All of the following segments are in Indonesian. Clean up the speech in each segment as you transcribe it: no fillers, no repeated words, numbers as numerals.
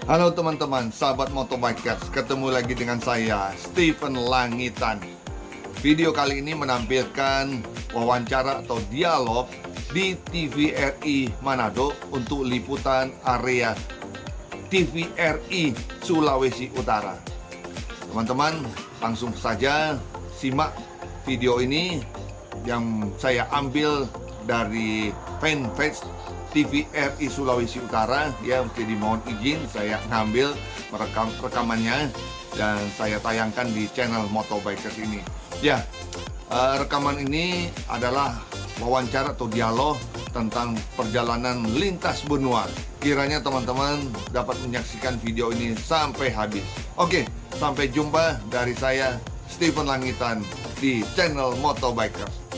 Halo teman-teman, sahabat Motobikers, ketemu lagi dengan saya, Stephen Langitan. Video kali ini menampilkan wawancara atau dialog di TVRI Manado untuk liputan area TVRI Sulawesi Utara. Teman-teman, langsung saja simak video ini yang saya ambil dari fanpage TVRI Sulawesi Utara. Ya, jadi mohon izin saya ngambil rekamannya dan saya tayangkan di channel Motobikers ini. Ya, rekaman ini adalah wawancara atau dialog tentang perjalanan lintas benua. Kiranya teman-teman dapat menyaksikan video ini sampai habis. Oke, sampai jumpa dari saya, Stephen Langitan, di channel Motobikers.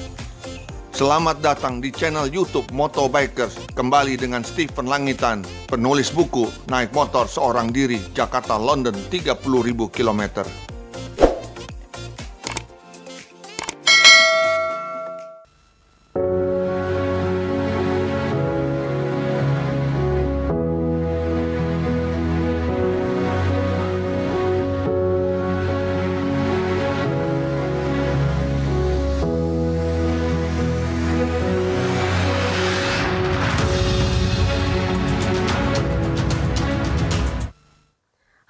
Selamat datang di channel YouTube Motobikers. Kembali dengan Stephen Langitan, penulis buku Naik Motor Seorang Diri Jakarta London 30.000 km.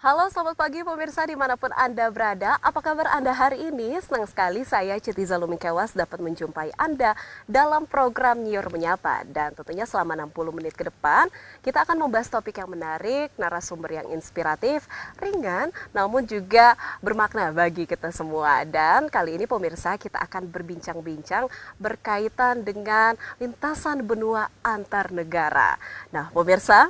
Halo, selamat pagi pemirsa dimanapun Anda berada. Apa kabar Anda hari ini? Senang sekali saya Citi Zalumingkewas dapat menjumpai Anda dalam program Nyiur Menyapa. Dan tentunya selama 60 menit ke depan, kita akan membahas topik yang menarik, narasumber yang inspiratif, ringan, namun juga bermakna bagi kita semua. Dan kali ini pemirsa kita akan berbincang-bincang berkaitan dengan lintasan benua antar negara. Nah pemirsa,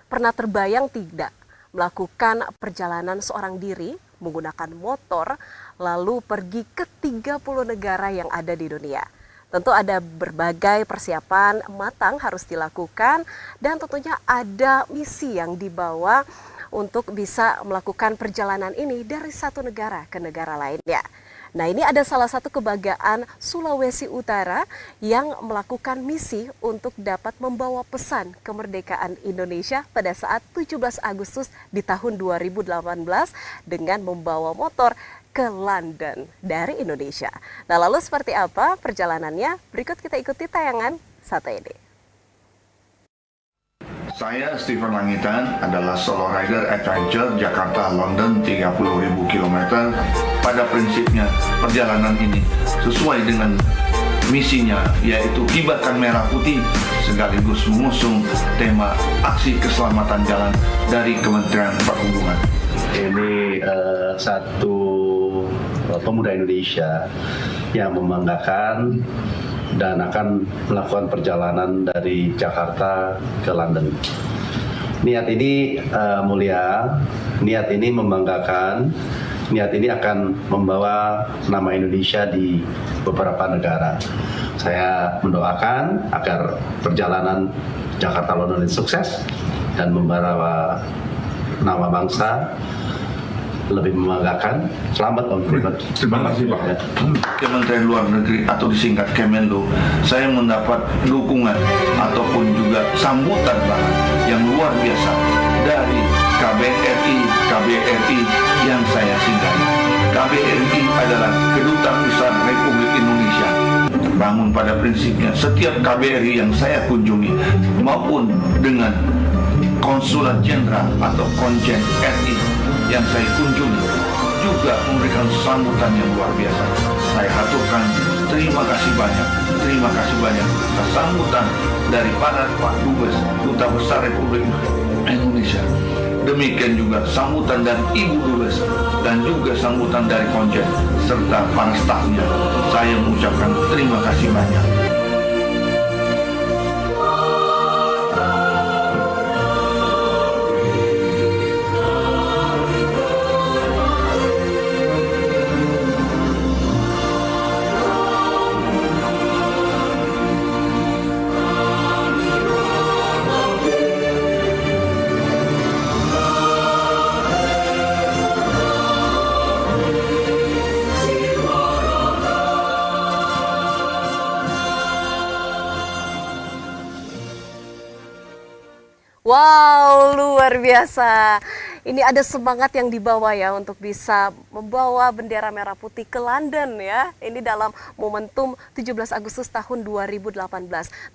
pernah terbayang tidak melakukan perjalanan seorang diri menggunakan motor lalu pergi ke 30 negara yang ada di dunia? Tentu ada berbagai persiapan matang harus dilakukan dan tentunya ada misi yang dibawa untuk bisa melakukan perjalanan ini dari satu negara ke negara lainnya. Nah, ini ada salah satu kebanggaan Sulawesi Utara yang melakukan misi untuk dapat membawa pesan kemerdekaan Indonesia pada saat 17 Agustus di tahun 2018 dengan membawa motor ke London dari Indonesia. Nah, lalu seperti apa perjalanannya? Berikut kita ikuti tayangan satu ini. Saya Stephen Langitan adalah solo rider adventure Jakarta London 30.000 km. Pada prinsipnya perjalanan ini sesuai dengan misinya, yaitu kibarkan merah putih sekaligus mengusung tema aksi keselamatan jalan dari Kementerian Perhubungan. Ini satu pemuda Indonesia yang membanggakan dan akan melakukan perjalanan dari Jakarta ke London. Niat ini mulia, niat ini membanggakan, niat ini akan membawa nama Indonesia di beberapa negara. Saya mendoakan agar perjalanan Jakarta London ini sukses dan membawa nama bangsa lebih membanggakan. Selamat Om Pribadi. Terima kasih Pak. Kementerian Luar Negeri atau disingkat Kemenlu, saya mendapat dukungan ataupun juga sambutan bahkan yang luar biasa dari KBRI yang saya singgahi. KBRI adalah Kedutaan Besar Republik Indonesia. Bangun pada prinsipnya setiap KBRI yang saya kunjungi maupun dengan Konsulat Jenderal atau Konjen RI yang saya kunjungi juga memberikan sambutan yang luar biasa. Saya haturkan terima kasih banyak atas sambutan dari para Pak Dubes Duta Besar Republik Indonesia. Demikian juga sambutan dari Ibu Dubes dan juga sambutan dari Konjen serta para stafnya. Saya mengucapkan terima kasih banyak. Wow, luar luar biasa. Ini ada semangat yang dibawa ya untuk bisa membawa bendera merah putih ke London ya. Ini dalam momentum 17 Agustus tahun 2018.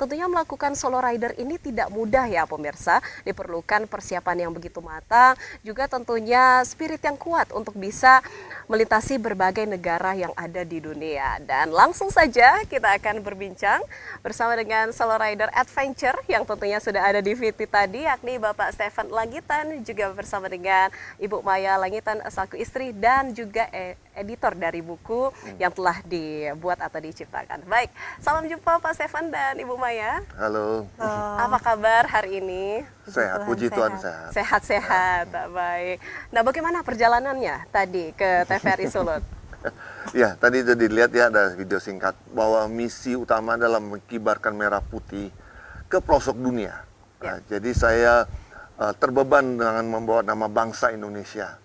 Tentunya melakukan solo rider ini tidak mudah ya pemirsa. Diperlukan persiapan yang begitu matang, juga tentunya spirit yang kuat untuk bisa melintasi berbagai negara yang ada di dunia. Dan langsung saja kita akan berbincang bersama dengan solo rider adventure yang tentunya sudah ada di VT tadi, yakni Bapak Stephen Langitan, juga bersama dengan Ibu Maya Langitan selaku istri dan juga editor dari buku yang telah dibuat atau diciptakan. Baik, salam jumpa Pak Stephen dan Ibu Maya. Halo. Apa kabar hari ini? Sehat, puji Tuhan sehat. Sehat-sehat, baik. Nah, bagaimana perjalanannya tadi ke TVRI Sulut? Ya, tadi sudah dilihat ya, ada video singkat bahwa misi utama adalah mengibarkan merah putih ke pelosok dunia. Nah, jadi saya terbeban dengan membawa nama bangsa Indonesia.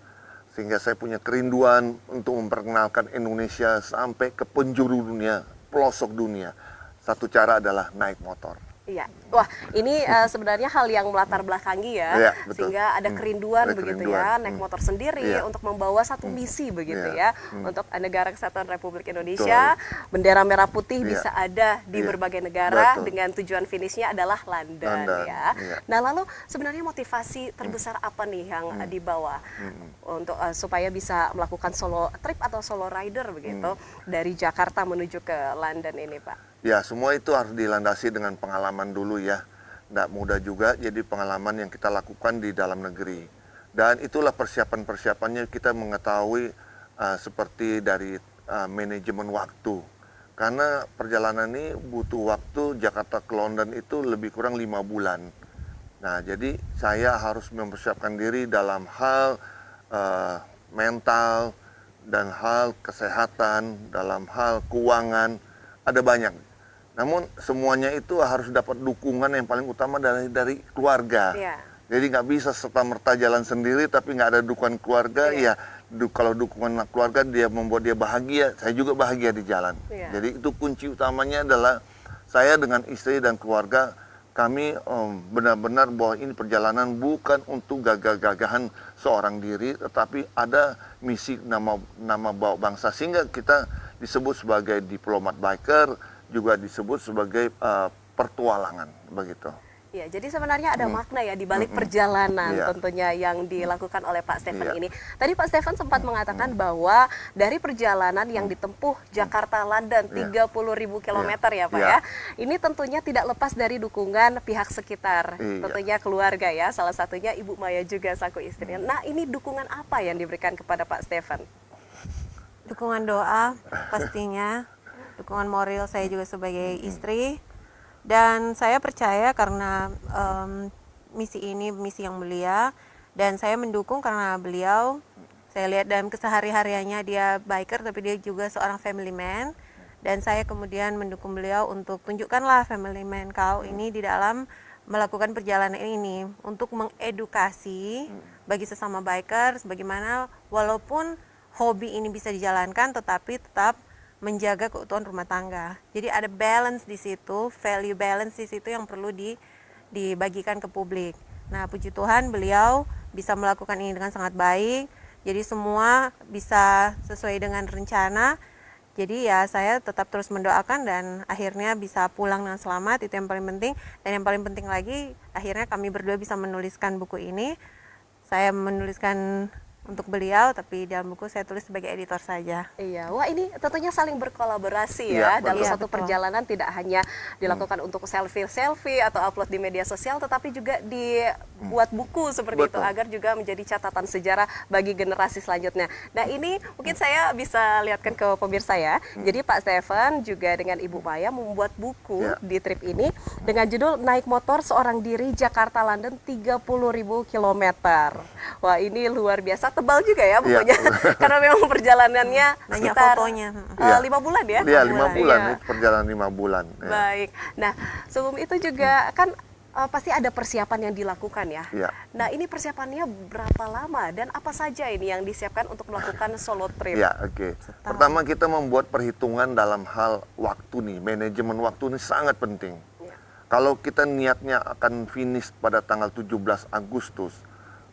Sehingga saya punya kerinduan untuk memperkenalkan Indonesia sampai ke penjuru dunia, pelosok dunia. Satu cara adalah naik motor. Iya, wah ini sebenarnya hal yang melatar belakangi ya, Iya, betul. sehingga ada kerinduan Ada begitu kerinduan. ya, naik motor sendiri Iya. untuk membawa satu misi begitu Iya. ya, untuk Negara Kesatuan Republik Indonesia, bendera merah putih Iya. bisa ada di Iya. berbagai negara Betul. dengan tujuan finishnya adalah London London, ya. iya. Nah lalu sebenarnya motivasi terbesar apa nih yang dibawa untuk supaya bisa melakukan solo trip atau solo rider begitu dari Jakarta menuju ke London ini Pak? Ya, semua itu harus dilandasi dengan pengalaman dulu ya. Tidak mudah juga, jadi pengalaman yang kita lakukan di dalam negeri. Dan itulah persiapan-persiapannya kita mengetahui seperti dari manajemen waktu. Karena perjalanan ini butuh waktu, Jakarta ke London itu lebih kurang 5 bulan. Nah, jadi saya harus mempersiapkan diri dalam hal mental dan hal kesehatan, dalam hal keuangan, ada banyak. Namun semuanya itu harus dapat dukungan yang paling utama dari keluarga. Iya. Jadi nggak bisa serta-merta jalan sendiri tapi nggak ada dukungan keluarga. Iya. Ya, kalau dukungan keluarga dia membuat dia bahagia, saya juga bahagia di jalan. Iya. Jadi itu kunci utamanya adalah saya dengan istri dan keluarga, kami benar-benar bahwa ini perjalanan bukan untuk gagah-gagahan seorang diri, tetapi ada misi nama bawa bangsa, sehingga kita disebut sebagai diplomat biker, juga disebut sebagai pertualangan begitu. Ya, jadi sebenarnya ada makna ya di balik perjalanan Iya. tentunya yang dilakukan oleh Pak Stephen Iya. ini. Tadi Pak Stephen sempat mengatakan bahwa dari perjalanan yang ditempuh Jakarta-London 30.000 kilometer ya Pak Iya. ya. Ini tentunya tidak lepas dari dukungan pihak sekitar, Iya. tentunya keluarga ya. Salah satunya Ibu Maya juga selaku istrinya. Nah, ini dukungan apa yang diberikan kepada Pak Stephen? Dukungan doa pastinya, dukungan moral saya juga sebagai istri, dan saya percaya karena misi ini misi yang mulia, dan saya mendukung karena beliau, saya lihat dalam kesehari-hariannya dia biker tapi dia juga seorang family man, dan saya kemudian mendukung beliau untuk tunjukkanlah family man kau ini di dalam melakukan perjalanan ini untuk mengedukasi bagi sesama biker bagaimana walaupun hobi ini bisa dijalankan tetapi tetap menjaga keutuhan rumah tangga. Jadi ada balance di situ, value balance di situ yang perlu dibagikan ke publik. Nah, puji Tuhan beliau bisa melakukan ini dengan sangat baik. Jadi semua bisa sesuai dengan rencana. Jadi ya saya tetap terus mendoakan dan akhirnya bisa pulang dengan selamat, itu yang paling penting. Dan yang paling penting lagi, akhirnya kami berdua bisa menuliskan buku ini. Saya menuliskan untuk beliau, tapi dalam buku saya tulis sebagai editor saja. Iya, wah ini tentunya saling berkolaborasi Iya, ya dalam betul. satu Iya, betul. perjalanan, tidak hanya dilakukan untuk selfie atau upload di media sosial, tetapi juga dibuat buku seperti itu Betul. agar juga menjadi catatan sejarah bagi generasi selanjutnya. Nah ini mungkin saya bisa lihatkan ke pemirsa ya. Jadi Pak Stephen juga dengan Ibu Maya membuat buku Ya. di trip ini dengan judul Naik Motor Seorang Diri Jakarta London 30.000 kilometer. Wah ini luar biasa, tebal juga ya bukunya karena memang perjalanannya Banyak sekitar fotonya. 5 bulan ya? Iya, 5 bulan, Iya. itu perjalanan 5 bulan. Ya. Baik. Nah, sebelum itu juga kan pasti ada persiapan yang dilakukan ya. Iya. Nah, ini persiapannya berapa lama dan apa saja ini yang disiapkan untuk melakukan solo trip? Ya, oke. Pertama kita membuat perhitungan dalam hal waktu nih, manajemen waktu ini sangat penting. Ya. Kalau kita niatnya akan finish pada tanggal 17 Agustus,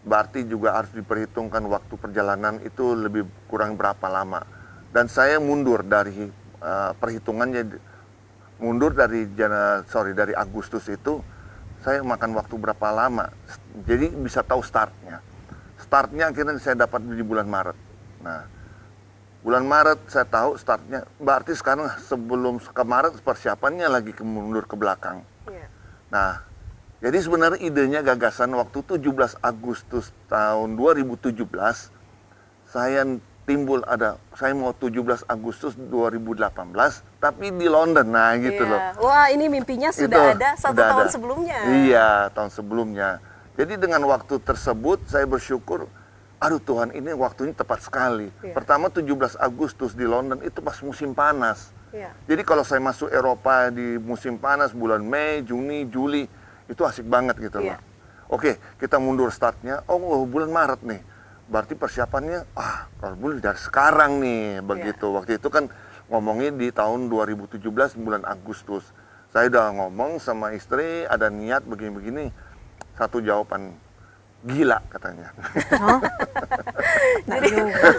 berarti juga harus diperhitungkan waktu perjalanan itu lebih kurang berapa lama. Dan saya mundur dari perhitungannya, dari Agustus itu, saya makan waktu berapa lama. Jadi bisa tahu startnya. Startnya akhirnya saya dapat di bulan Maret. Nah, bulan Maret saya tahu startnya, berarti sekarang sebelum ke Maret persiapannya lagi mundur ke belakang. Iya. Nah, jadi sebenarnya idenya gagasan waktu 17 Agustus tahun 2017, saya mau 17 Agustus 2018, tapi di London, nah gitu loh. Wah, ini mimpinya sudah ada satu sudah tahun ada. sebelumnya. Iya, tahun sebelumnya. Jadi dengan waktu tersebut saya bersyukur, aduh Tuhan, ini waktunya tepat sekali. Iya. Pertama 17 Agustus di London itu pas musim panas. Iya. Jadi kalau saya masuk Eropa di musim panas bulan Mei, Juni, Juli, itu asik banget gitu loh. Iya. Oke, kita mundur startnya. Oh, bulan Maret nih. Berarti persiapannya, kalau boleh dari sekarang nih, begitu. Waktu itu kan ngomongin di tahun 2017 bulan Agustus. Saya udah ngomong sama istri, ada niat begini-begini. Satu jawaban, gila katanya. Jadi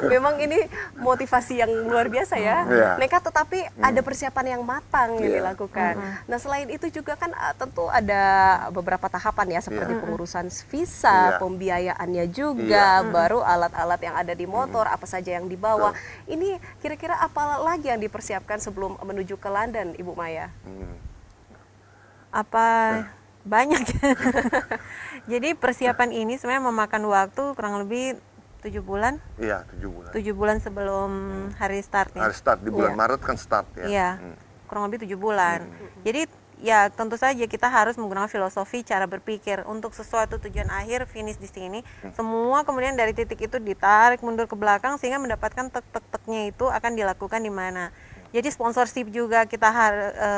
memang ini motivasi yang luar biasa ya. Iya. Nekat tetapi ada persiapan yang matang yang Iya. dilakukan. Nah, selain itu juga kan tentu ada beberapa tahapan ya seperti Iya. pengurusan visa, Iya. pembiayaannya juga, Iya. baru alat-alat yang ada di motor, apa saja yang dibawa. Ini kira-kira apa lagi yang dipersiapkan sebelum menuju ke London, Ibu Maya? Apa banyak. Jadi persiapan ini sebenarnya memakan waktu kurang lebih 7 bulan. Iya, 7 bulan. 7 bulan sebelum hari startnya. Hari start, di bulan Iya. Maret kan start ya. Iya, kurang lebih 7 bulan. Jadi ya tentu saja kita harus menggunakan filosofi cara berpikir untuk sesuatu tujuan akhir finish di sini. Semua kemudian dari titik itu ditarik mundur ke belakang sehingga mendapatkan tek-tek-teknya itu akan dilakukan di mana. Jadi sponsorship juga kita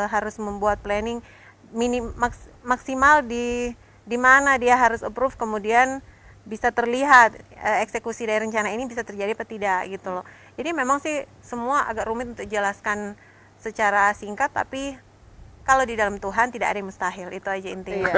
harus membuat planning maksimal di mana dia harus approve, kemudian bisa terlihat eksekusi dari rencana ini bisa terjadi atau tidak gitu loh. Jadi memang sih semua agak rumit untuk jelaskan secara singkat, tapi kalau di dalam Tuhan tidak ada yang mustahil, itu aja intinya.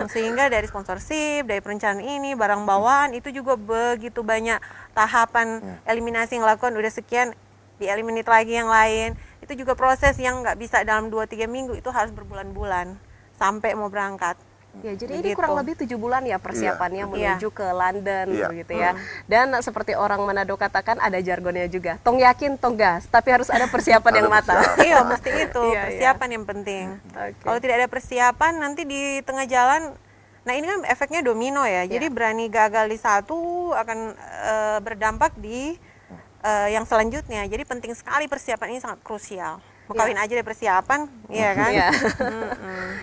Sehingga dari sponsorship, dari perencanaan ini, barang bawaan itu juga begitu banyak tahapan eliminasi yang lakukan, udah sekian dieliminate lagi yang lain. Itu juga proses yang nggak bisa dalam 2-3 minggu, itu harus berbulan-bulan sampai mau berangkat. Ya, jadi ini Begitu. kurang lebih 7 bulan ya persiapannya Iya. menuju ke London Iya. begitu ya. Dan seperti orang Manado katakan ada jargonnya juga. Tong yakin, tong gas, tapi harus ada persiapan yang Ada matang. persiapan. Iya, mesti itu Iya, persiapan yang penting. Oke. Kalau tidak ada persiapan nanti di tengah jalan, nah ini kan efeknya domino ya. Jadi berani gagal di satu akan berdampak di yang selanjutnya. Jadi penting sekali persiapan ini, sangat krusial. Mau kawin aja dari persiapan, iya kan? Iya.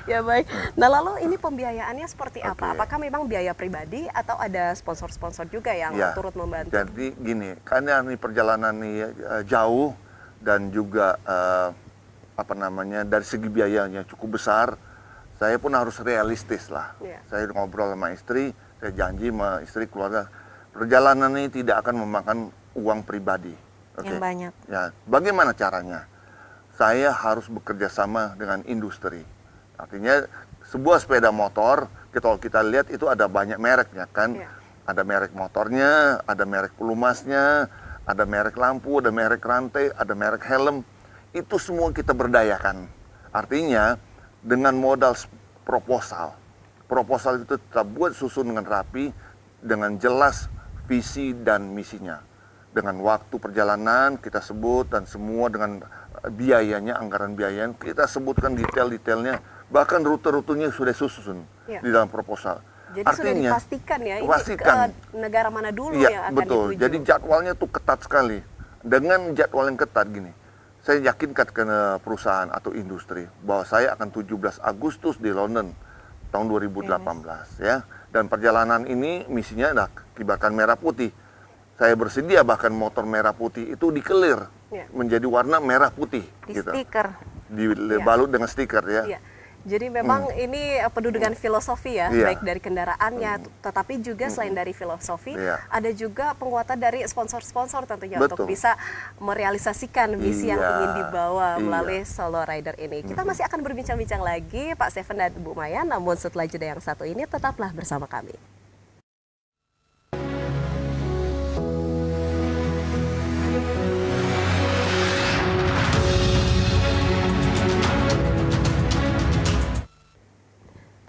Ya baik. Nah, lalu ini pembiayaannya seperti apa? Oke. Apakah memang biaya pribadi atau ada sponsor-sponsor juga yang Ya, turut membantu? Jadi gini, karena ini perjalanan nih jauh dan juga dari segi biayanya cukup besar, saya pun harus realistis lah. Iya. Saya ngobrol sama istri, saya janji sama istri keluarga, perjalanan ini tidak akan memakan uang pribadi. Oke. Yang banyak. Ya, bagaimana caranya? Saya harus bekerja sama dengan industri. Artinya sebuah sepeda motor, kalau kita lihat itu ada banyak mereknya kan. Iya. Ada merek motornya, ada merek pelumasnya, ada merek lampu, ada merek rantai, ada merek helm. Itu semua kita berdayakan. Artinya dengan modal proposal. Proposal itu kita buat susun dengan rapi, dengan jelas visi dan misinya. Dengan waktu perjalanan kita sebut dan semua dengan biayanya, anggaran biayanya, kita sebutkan detail-detailnya, bahkan rute-rutenya sudah susun Iya. di dalam proposal. Jadi sudah dipastikan ya, ini pastikan. ke negara mana dulu Iya, yang akan betul. dituju. Jadi jadwalnya tuh ketat sekali. Dengan jadwal yang ketat gini, saya yakinkan ke perusahaan atau industri bahwa saya akan 17 Agustus di London tahun 2018 ya. Dan perjalanan ini misinya adalah kibarkan merah putih. Saya bersedia bahkan motor merah putih itu dikelir Iya. menjadi warna merah putih Di gitu. stiker. Dibalut dengan stiker ya. Iya. Jadi memang ini penuh dengan filosofi ya, Iya. baik dari kendaraannya, tetapi juga selain dari filosofi, Iya. ada juga penguatan dari sponsor-sponsor tentunya untuk Betul. bisa merealisasikan misi yang Iya. ingin dibawa Iya. melalui Solo Rider ini. Kita masih akan berbincang-bincang lagi, Pak Stephen dan Bu Maya, namun setelah jeda yang satu ini tetaplah bersama kami.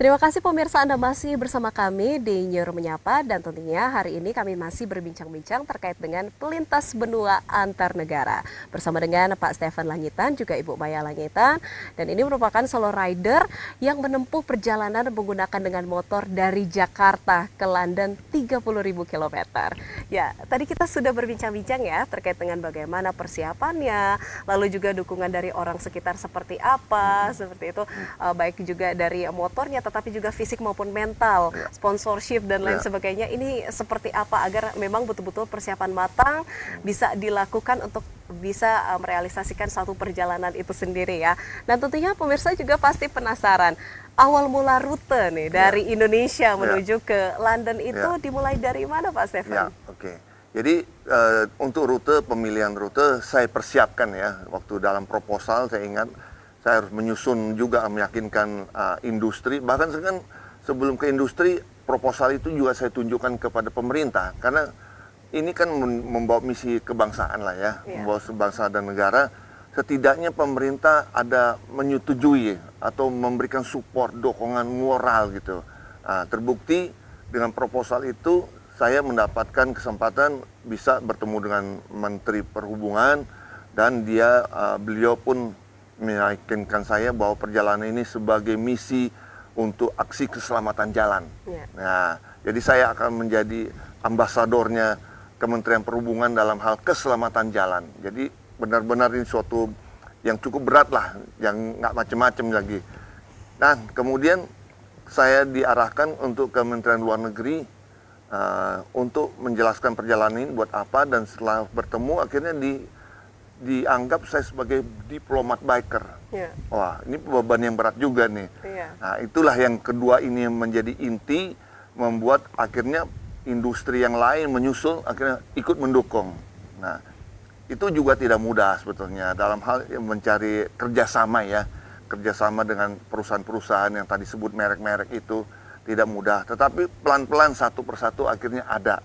Terima kasih pemirsa, Anda masih bersama kami di Nyor Menyapa, dan tentunya hari ini kami masih berbincang-bincang terkait dengan pelintas benua antar negara bersama dengan Pak Stefan Langitan juga Ibu Maya Langitan, dan ini merupakan solo rider yang menempuh perjalanan menggunakan dengan motor dari Jakarta ke London 30.000 km. Ya, tadi kita sudah berbincang-bincang ya terkait dengan bagaimana persiapannya, lalu juga dukungan dari orang sekitar seperti apa, seperti itu, baik juga dari motornya tetapi juga fisik maupun mental, sponsorship dan lain sebagainya. Ini seperti apa agar memang betul-betul persiapan matang bisa dilakukan untuk bisa merealisasikan satu perjalanan itu sendiri ya. Dan tentunya pemirsa juga pasti penasaran, awal mula rute nih dari Indonesia menuju ke London itu dimulai dari mana Pak Stefan? Oke. Jadi untuk pemilihan rute saya persiapkan ya, waktu dalam proposal saya ingat saya harus menyusun juga, meyakinkan industri, bahkan sebelum ke industri, proposal itu juga saya tunjukkan kepada pemerintah, karena ini kan membawa misi kebangsaan lah ya, membawa bangsa dan negara. Setidaknya pemerintah ada menyetujui atau memberikan support, dukungan moral gitu. Terbukti dengan proposal itu saya mendapatkan kesempatan bisa bertemu dengan Menteri Perhubungan, dan beliau pun meyakinkan saya bahwa perjalanan ini sebagai misi untuk aksi keselamatan jalan. Nah, jadi saya akan menjadi ambasadornya Kementerian Perhubungan dalam hal keselamatan jalan. Jadi benar-benar ini suatu yang cukup berat lah, yang nggak macem-macem lagi. Nah, kemudian saya diarahkan untuk Kementerian Luar Negeri untuk menjelaskan perjalanan ini buat apa, dan setelah bertemu akhirnya dianggap saya sebagai diplomat biker. Wah, ini beban yang berat juga nih. Nah, itulah yang kedua ini yang menjadi inti, membuat akhirnya industri yang lain menyusul, akhirnya ikut mendukung. Nah, itu juga tidak mudah sebetulnya dalam hal mencari kerjasama ya, kerjasama dengan perusahaan-perusahaan yang tadi sebut merek-merek itu tidak mudah. Tetapi pelan-pelan satu persatu akhirnya ada.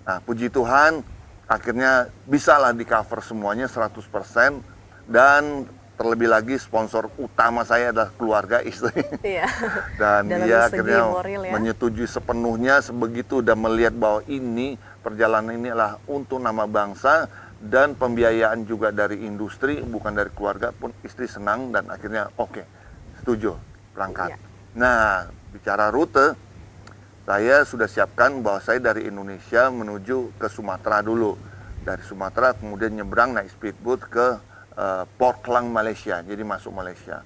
Nah, puji Tuhan, akhirnya bisalah di cover semuanya 100%, dan terlebih lagi sponsor utama saya adalah keluarga, istri. Dan dia akhirnya menyetujui sepenuhnya sebegitu, dan melihat bahwa ini perjalanan ini adalah untuk nama bangsa, dan pembiayaan juga dari industri, bukan dari keluarga pun. Istri senang dan akhirnya oke, setuju berangkat. Nah, bicara rute, saya sudah siapkan bahwa saya dari Indonesia menuju ke Sumatera dulu. Dari Sumatera kemudian nyebrang naik speedboat ke Port Klang, Malaysia. Jadi masuk Malaysia.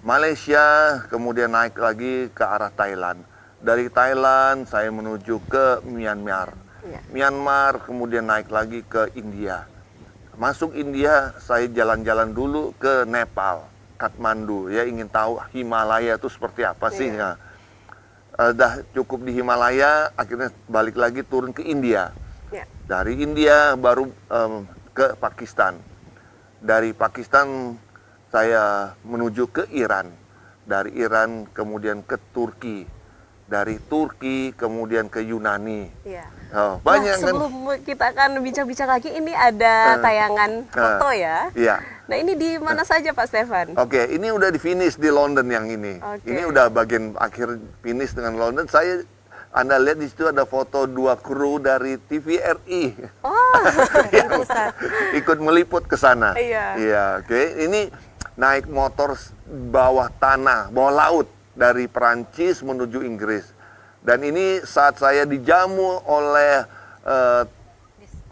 Malaysia kemudian naik lagi ke arah Thailand. Dari Thailand saya menuju ke Myanmar. Myanmar kemudian naik lagi ke India. Masuk India saya jalan-jalan dulu ke Nepal, Kathmandu. Ya, ingin tahu Himalaya itu seperti apa sih. Ya. Dah cukup di Himalaya, akhirnya balik lagi turun ke India. Dari India baru ke Pakistan. Dari Pakistan saya menuju ke Iran. Dari Iran kemudian ke Turki. Dari Turki kemudian ke Yunani. Banyak. Nah, sebelum kita akan bincang-bincang lagi, ini ada tayangan foto ya. Nah, ini di mana saja Pak Stefan? Oke, ini udah di finish di London yang ini. Ini udah bagian akhir finish dengan London. Anda lihat di situ ada foto 2 kru dari TVRI. yang ikut meliput ke sana. Oke. Ini naik motor bawah tanah, bawah laut dari Perancis menuju Inggris. Dan ini saat saya dijamu oleh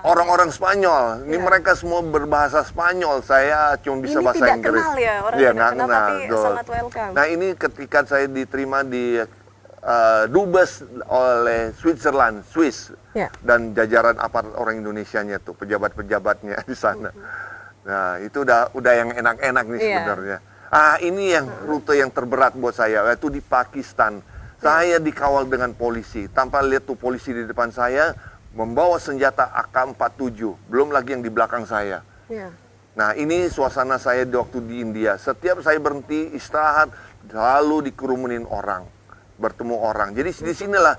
orang-orang Spanyol. Ini mereka semua berbahasa Spanyol. Saya cuma bisa bahasa Inggris. Ini tidak kenal ya, orang tidak kenal, tapi sangat welcome. Nah, ini ketika saya diterima di Dubes oleh Swiss, dan jajaran aparat orang Indonesianya tuh, pejabat-pejabatnya di sana. Nah, itu udah yang enak-enak nih sebenarnya. Ini yang rute yang terberat buat saya, yaitu di Pakistan. Saya dikawal dengan polisi, tanpa lihat tuh polisi di depan saya membawa senjata AK-47, belum lagi yang di belakang saya. Nah, ini suasana saya waktu di India. Setiap saya berhenti istirahat, selalu dikerumunin orang, bertemu orang. Jadi di sinilah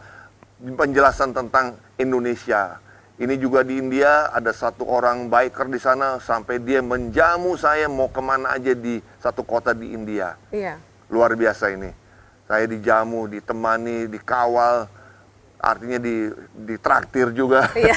penjelasan tentang Indonesia. Ini juga di India ada satu orang biker di sana sampai dia menjamu saya mau kemana aja di satu kota di India. Luar biasa ini. Saya dijamu, ditemani, dikawal, artinya ditraktir juga. Iya.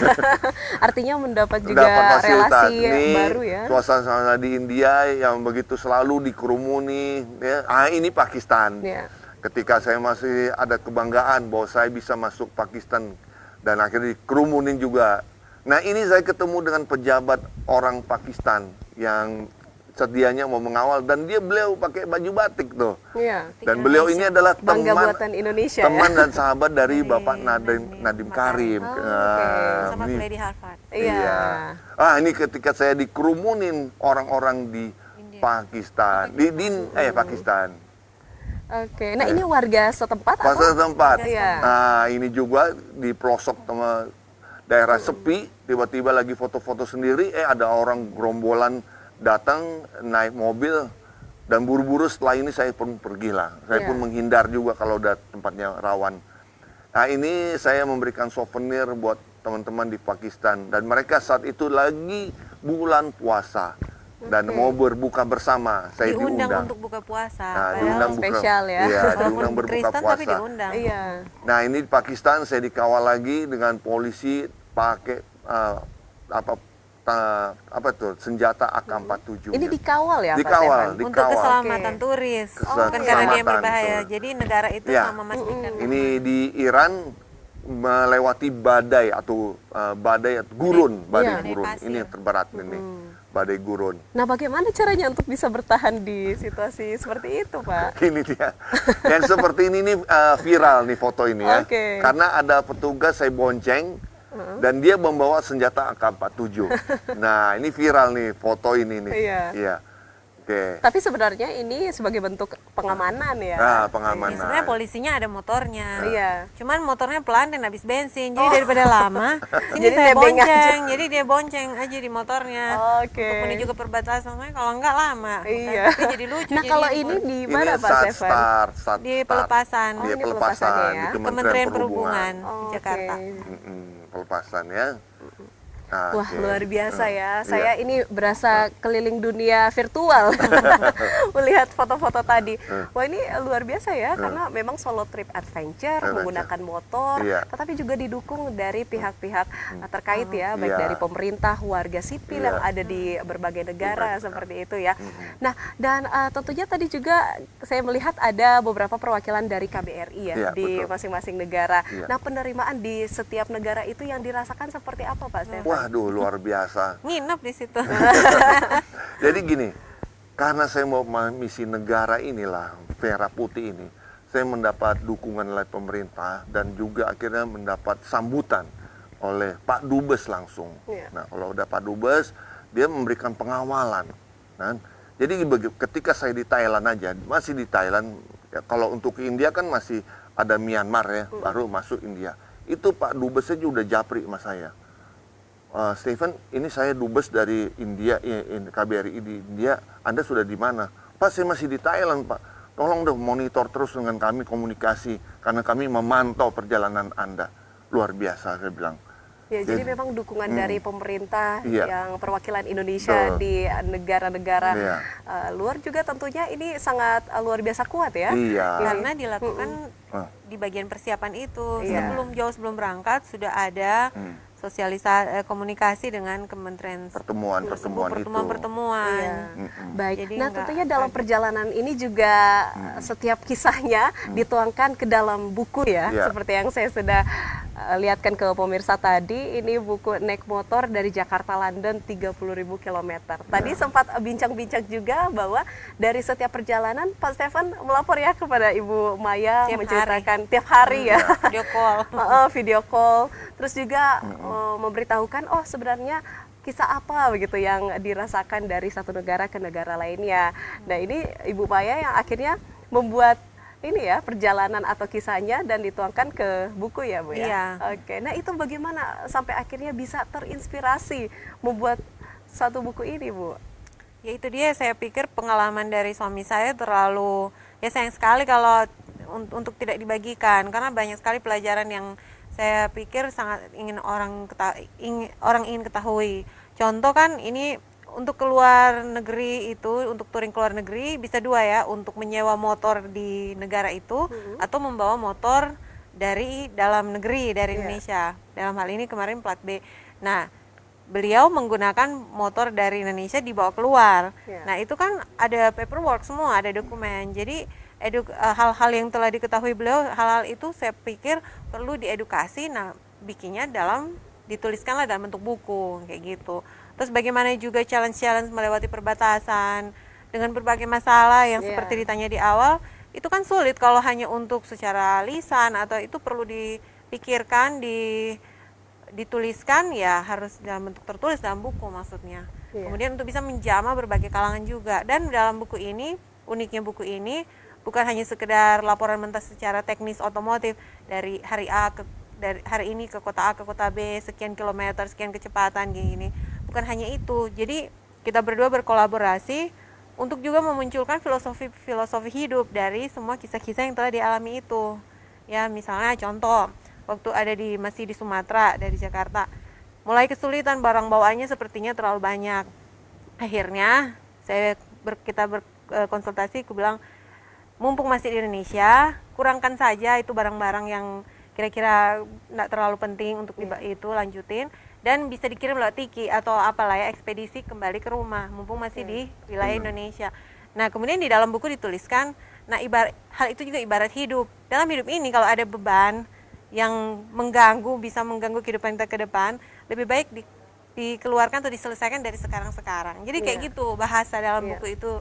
Artinya mendapat juga Dapat fasilitas. relasi Ini baru ya. suasana di India yang begitu selalu dikerumuni. Ya. Ini Pakistan. Iya. Ketika saya masih ada kebanggaan bahwa saya bisa masuk Pakistan dan akhirnya dikerumunin juga. Nah ini saya ketemu dengan pejabat orang Pakistan yang sedianya mau mengawal dan beliau pakai baju batik tuh. Iya. Dan beliau ini adalah Bangga teman buatan Indonesia teman ya. dan sahabat dari Bapak Nadiem Karim. Oh, Sama ini- kuliah di Harvard. Iya. Ini ketika saya dikerumunin orang-orang di Pakistan, Pakistan. Oke. Nah, ini warga setempat Pasar atau? tempat. Iya. Nah, ini juga di pelosok daerah sepi, tiba-tiba lagi foto-foto sendiri, ada orang gerombolan datang naik mobil dan buru-buru setelah ini saya pun pergilah. Saya Iya. pun menghindar juga kalau udah tempatnya rawan. Nah, ini saya memberikan souvenir buat teman-teman di Pakistan dan mereka saat itu lagi bulan puasa dan mau berbuka bersama. Saya Diundang untuk buka puasa. Nah, Padahal diundang spesial ya. Iya, walaupun diundang berbuka Kristen puasa. tapi diundang. Iya. Nah, ini di Pakistan saya dikawal lagi dengan polisi pakai senjata AK-47. Ini dikawal ya, Pak Dikawal, Stefan? Untuk keselamatan Oke. turis, Keselamatan bukan karena dia yang turis. berbahaya. Jadi negara itu Ya. sama memastikan. Ini di Iran melewati badai atau gurun, badai Iya. gurun. Badai pasir. Ini yang terberat ini, badai gurun. Nah, bagaimana caranya untuk bisa bertahan di situasi seperti itu, Pak? Ini dia. Yang seperti ini nih viral nih foto ini ya. Oke. Karena ada petugas saya bonceng dan dia membawa senjata AK-47. Nah, ini viral nih foto ini nih. Iya. Oke. Tapi sebenarnya ini sebagai bentuk pengamanan ya. Nah, Ya, pengamanan. sebenarnya polisinya ada motornya. Iya. Cuman motornya pelan dan habis bensin. Jadi daripada lama, Jadi sini saya nebeng aja. bonceng. Jadi dia bonceng aja di motornya. Oke. Untuk menuju ke perbatasan. Soalnya kalau enggak lama. Iya. Tapi jadi lucu. Nah, jadi kalau ini di Ini mana, Pak saat Stefan? start. di pelepasan. Dia ini pelepasan pelepasannya ya. di Kementerian Perhubungan di Oke. Jakarta. Pelepasan ya. Nah, Wah, oke. luar biasa ya. Iya. Saya ini berasa keliling dunia virtual melihat foto-foto tadi. Wah, ini luar biasa ya, karena memang solo trip adventure, menggunakan motor, Iya. tetapi juga didukung dari pihak-pihak terkait ya, baik Iya. dari pemerintah, warga sipil Iya. yang ada di berbagai negara seperti itu ya. Nah, dan tentunya tadi juga saya melihat ada beberapa perwakilan dari KBRI ya Iya, di betul. masing-masing negara. Iya. Nah, penerimaan di setiap negara itu yang dirasakan seperti apa, Pak Stefan? Waduh, luar biasa. Nginep di situ. Jadi gini, karena saya mau misi negara inilah, Merah Putih ini, saya mendapat dukungan oleh pemerintah dan juga akhirnya mendapat sambutan oleh Pak Dubes langsung. Iya. Nah, kalau udah Pak Dubes, dia memberikan pengawalan. Nah, jadi ketika saya di Thailand aja, masih di Thailand, ya, kalau untuk ke India kan masih ada Myanmar ya, baru masuk India. Itu Pak Dubesnya juga udah japri sama saya. Stephen, ini saya dubes dari India, KBRI di India, Anda sudah di mana? Pak, saya masih di Thailand, Pak. Tolong dong monitor terus dengan kami komunikasi, karena kami memantau perjalanan Anda. Luar biasa, saya bilang. Ya, jadi memang dukungan dari pemerintah Iya. yang perwakilan Indonesia Betul. di negara-negara Iya. luar juga tentunya ini sangat luar biasa kuat ya. Iya. Karena dilakukan di bagian persiapan itu. Iya. Jauh sebelum berangkat sudah ada sosialisasi komunikasi dengan Kementerian Pertemuan-pertemuan itu. pertemuan-pertemuan. Iya. Baik. Jadi Nah, nggak tentunya dalam perjalanan ini juga setiap kisahnya dituangkan ke dalam buku ya, Iya. seperti yang saya sudah lihatkan ke pemirsa tadi. Ini buku naik motor dari Jakarta London 30.000 km. Tadi sempat bincang-bincang juga bahwa dari setiap perjalanan Pak Stefan melapor ya kepada Ibu Maya, Tiap menceritakan tiap hari ya. Video call. Video call, terus juga memberitahukan oh sebenarnya kisah apa begitu yang dirasakan dari satu negara ke negara lainnya. Nah, ini Ibu Maya yang akhirnya membuat ini ya perjalanan atau kisahnya dan dituangkan ke buku ya, Bu ya. Iya. Oke. Nah, itu bagaimana sampai akhirnya bisa terinspirasi membuat satu buku ini, Bu? Ya itu dia, saya pikir pengalaman dari suami saya terlalu, ya sayang sekali kalau untuk tidak dibagikan, karena banyak sekali pelajaran yang saya pikir sangat ingin orang ingin ketahui. Contoh kan ini untuk keluar negeri itu, untuk touring keluar negeri bisa dua ya, untuk menyewa motor di negara itu atau membawa motor dari dalam negeri, dari Indonesia. Dalam hal ini kemarin plat B. Nah, beliau menggunakan motor dari Indonesia dibawa keluar. Nah, itu kan ada paperwork semua, ada dokumen. Jadi hal-hal yang telah diketahui beliau, hal-hal itu saya pikir perlu diedukasi. Nah, bikinnya dituliskanlah dalam bentuk buku kayak gitu. Terus bagaimana juga challenge-challenge melewati perbatasan dengan berbagai masalah yang seperti ditanya di awal, itu kan sulit kalau hanya untuk secara lisan, atau itu perlu dipikirkan, dituliskan, ya harus dalam bentuk tertulis dalam buku maksudnya. Kemudian untuk bisa menjamah berbagai kalangan juga. Dan dalam buku ini, uniknya buku ini bukan hanya sekedar laporan mentah secara teknis otomotif dari hari hari ini ke kota A ke kota B, sekian kilometer, sekian kecepatan gini. Bukan hanya itu. Jadi kita berdua berkolaborasi untuk juga memunculkan filosofi hidup dari semua kisah-kisah yang telah dialami itu. Ya, misalnya contoh, waktu masih di Sumatera dari Jakarta, mulai kesulitan, barang bawaannya sepertinya terlalu banyak. Akhirnya kita berkonsultasi, aku bilang, mumpung masih di Indonesia, kurangkan saja itu barang-barang yang kira-kira nggak terlalu penting untuk itu, lanjutin, dan bisa dikirim lewat tiki atau apalah ya, ekspedisi kembali ke rumah, mumpung masih di wilayah Indonesia. Nah, kemudian di dalam buku dituliskan, nah hal itu juga ibarat hidup. Dalam hidup ini kalau ada beban yang bisa mengganggu kehidupan kita ke depan, lebih baik dikeluarkan atau diselesaikan dari sekarang-sekarang. Jadi kayak gitu bahasa dalam buku itu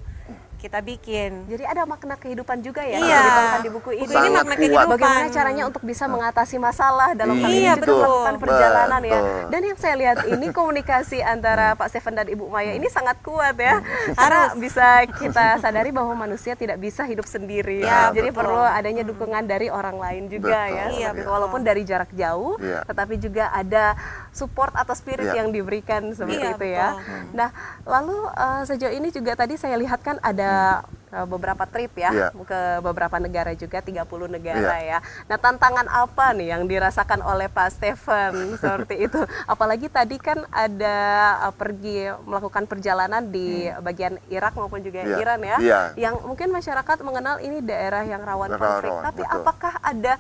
kita bikin. Jadi ada makna kehidupan juga ya Iya. yang dituangkan di buku ini. Sangat Ini makna kuat. kehidupan. Bagaimana caranya untuk bisa mengatasi masalah dalam hal ini Iya, juga betul. melakukan perjalanan ya. Betul. Dan yang saya lihat ini komunikasi antara Pak Stefan dan Ibu Maya ini sangat kuat ya. Karena bisa kita sadari bahwa manusia tidak bisa hidup sendiri. Ya, Jadi betul. perlu adanya dukungan dari orang lain juga Betul. ya. Iya, Seperti itu. betul. Walaupun dari jarak jauh, Iya. tetapi juga ada support atau spirit Iya. yang diberikan seperti Iya, itu ya. betul. Nah, lalu sejauh ini juga tadi saya lihat kan ada beberapa trip ya Iya. ke beberapa negara juga, 30 negara ya. Nah, tantangan apa nih yang dirasakan oleh Pak Stefan seperti itu? Apalagi tadi kan ada pergi melakukan perjalanan di bagian Irak maupun juga Iya. Iran ya. Iya. Yang mungkin masyarakat mengenal ini daerah yang rawan Rawan, konflik. Tapi betul. apakah ada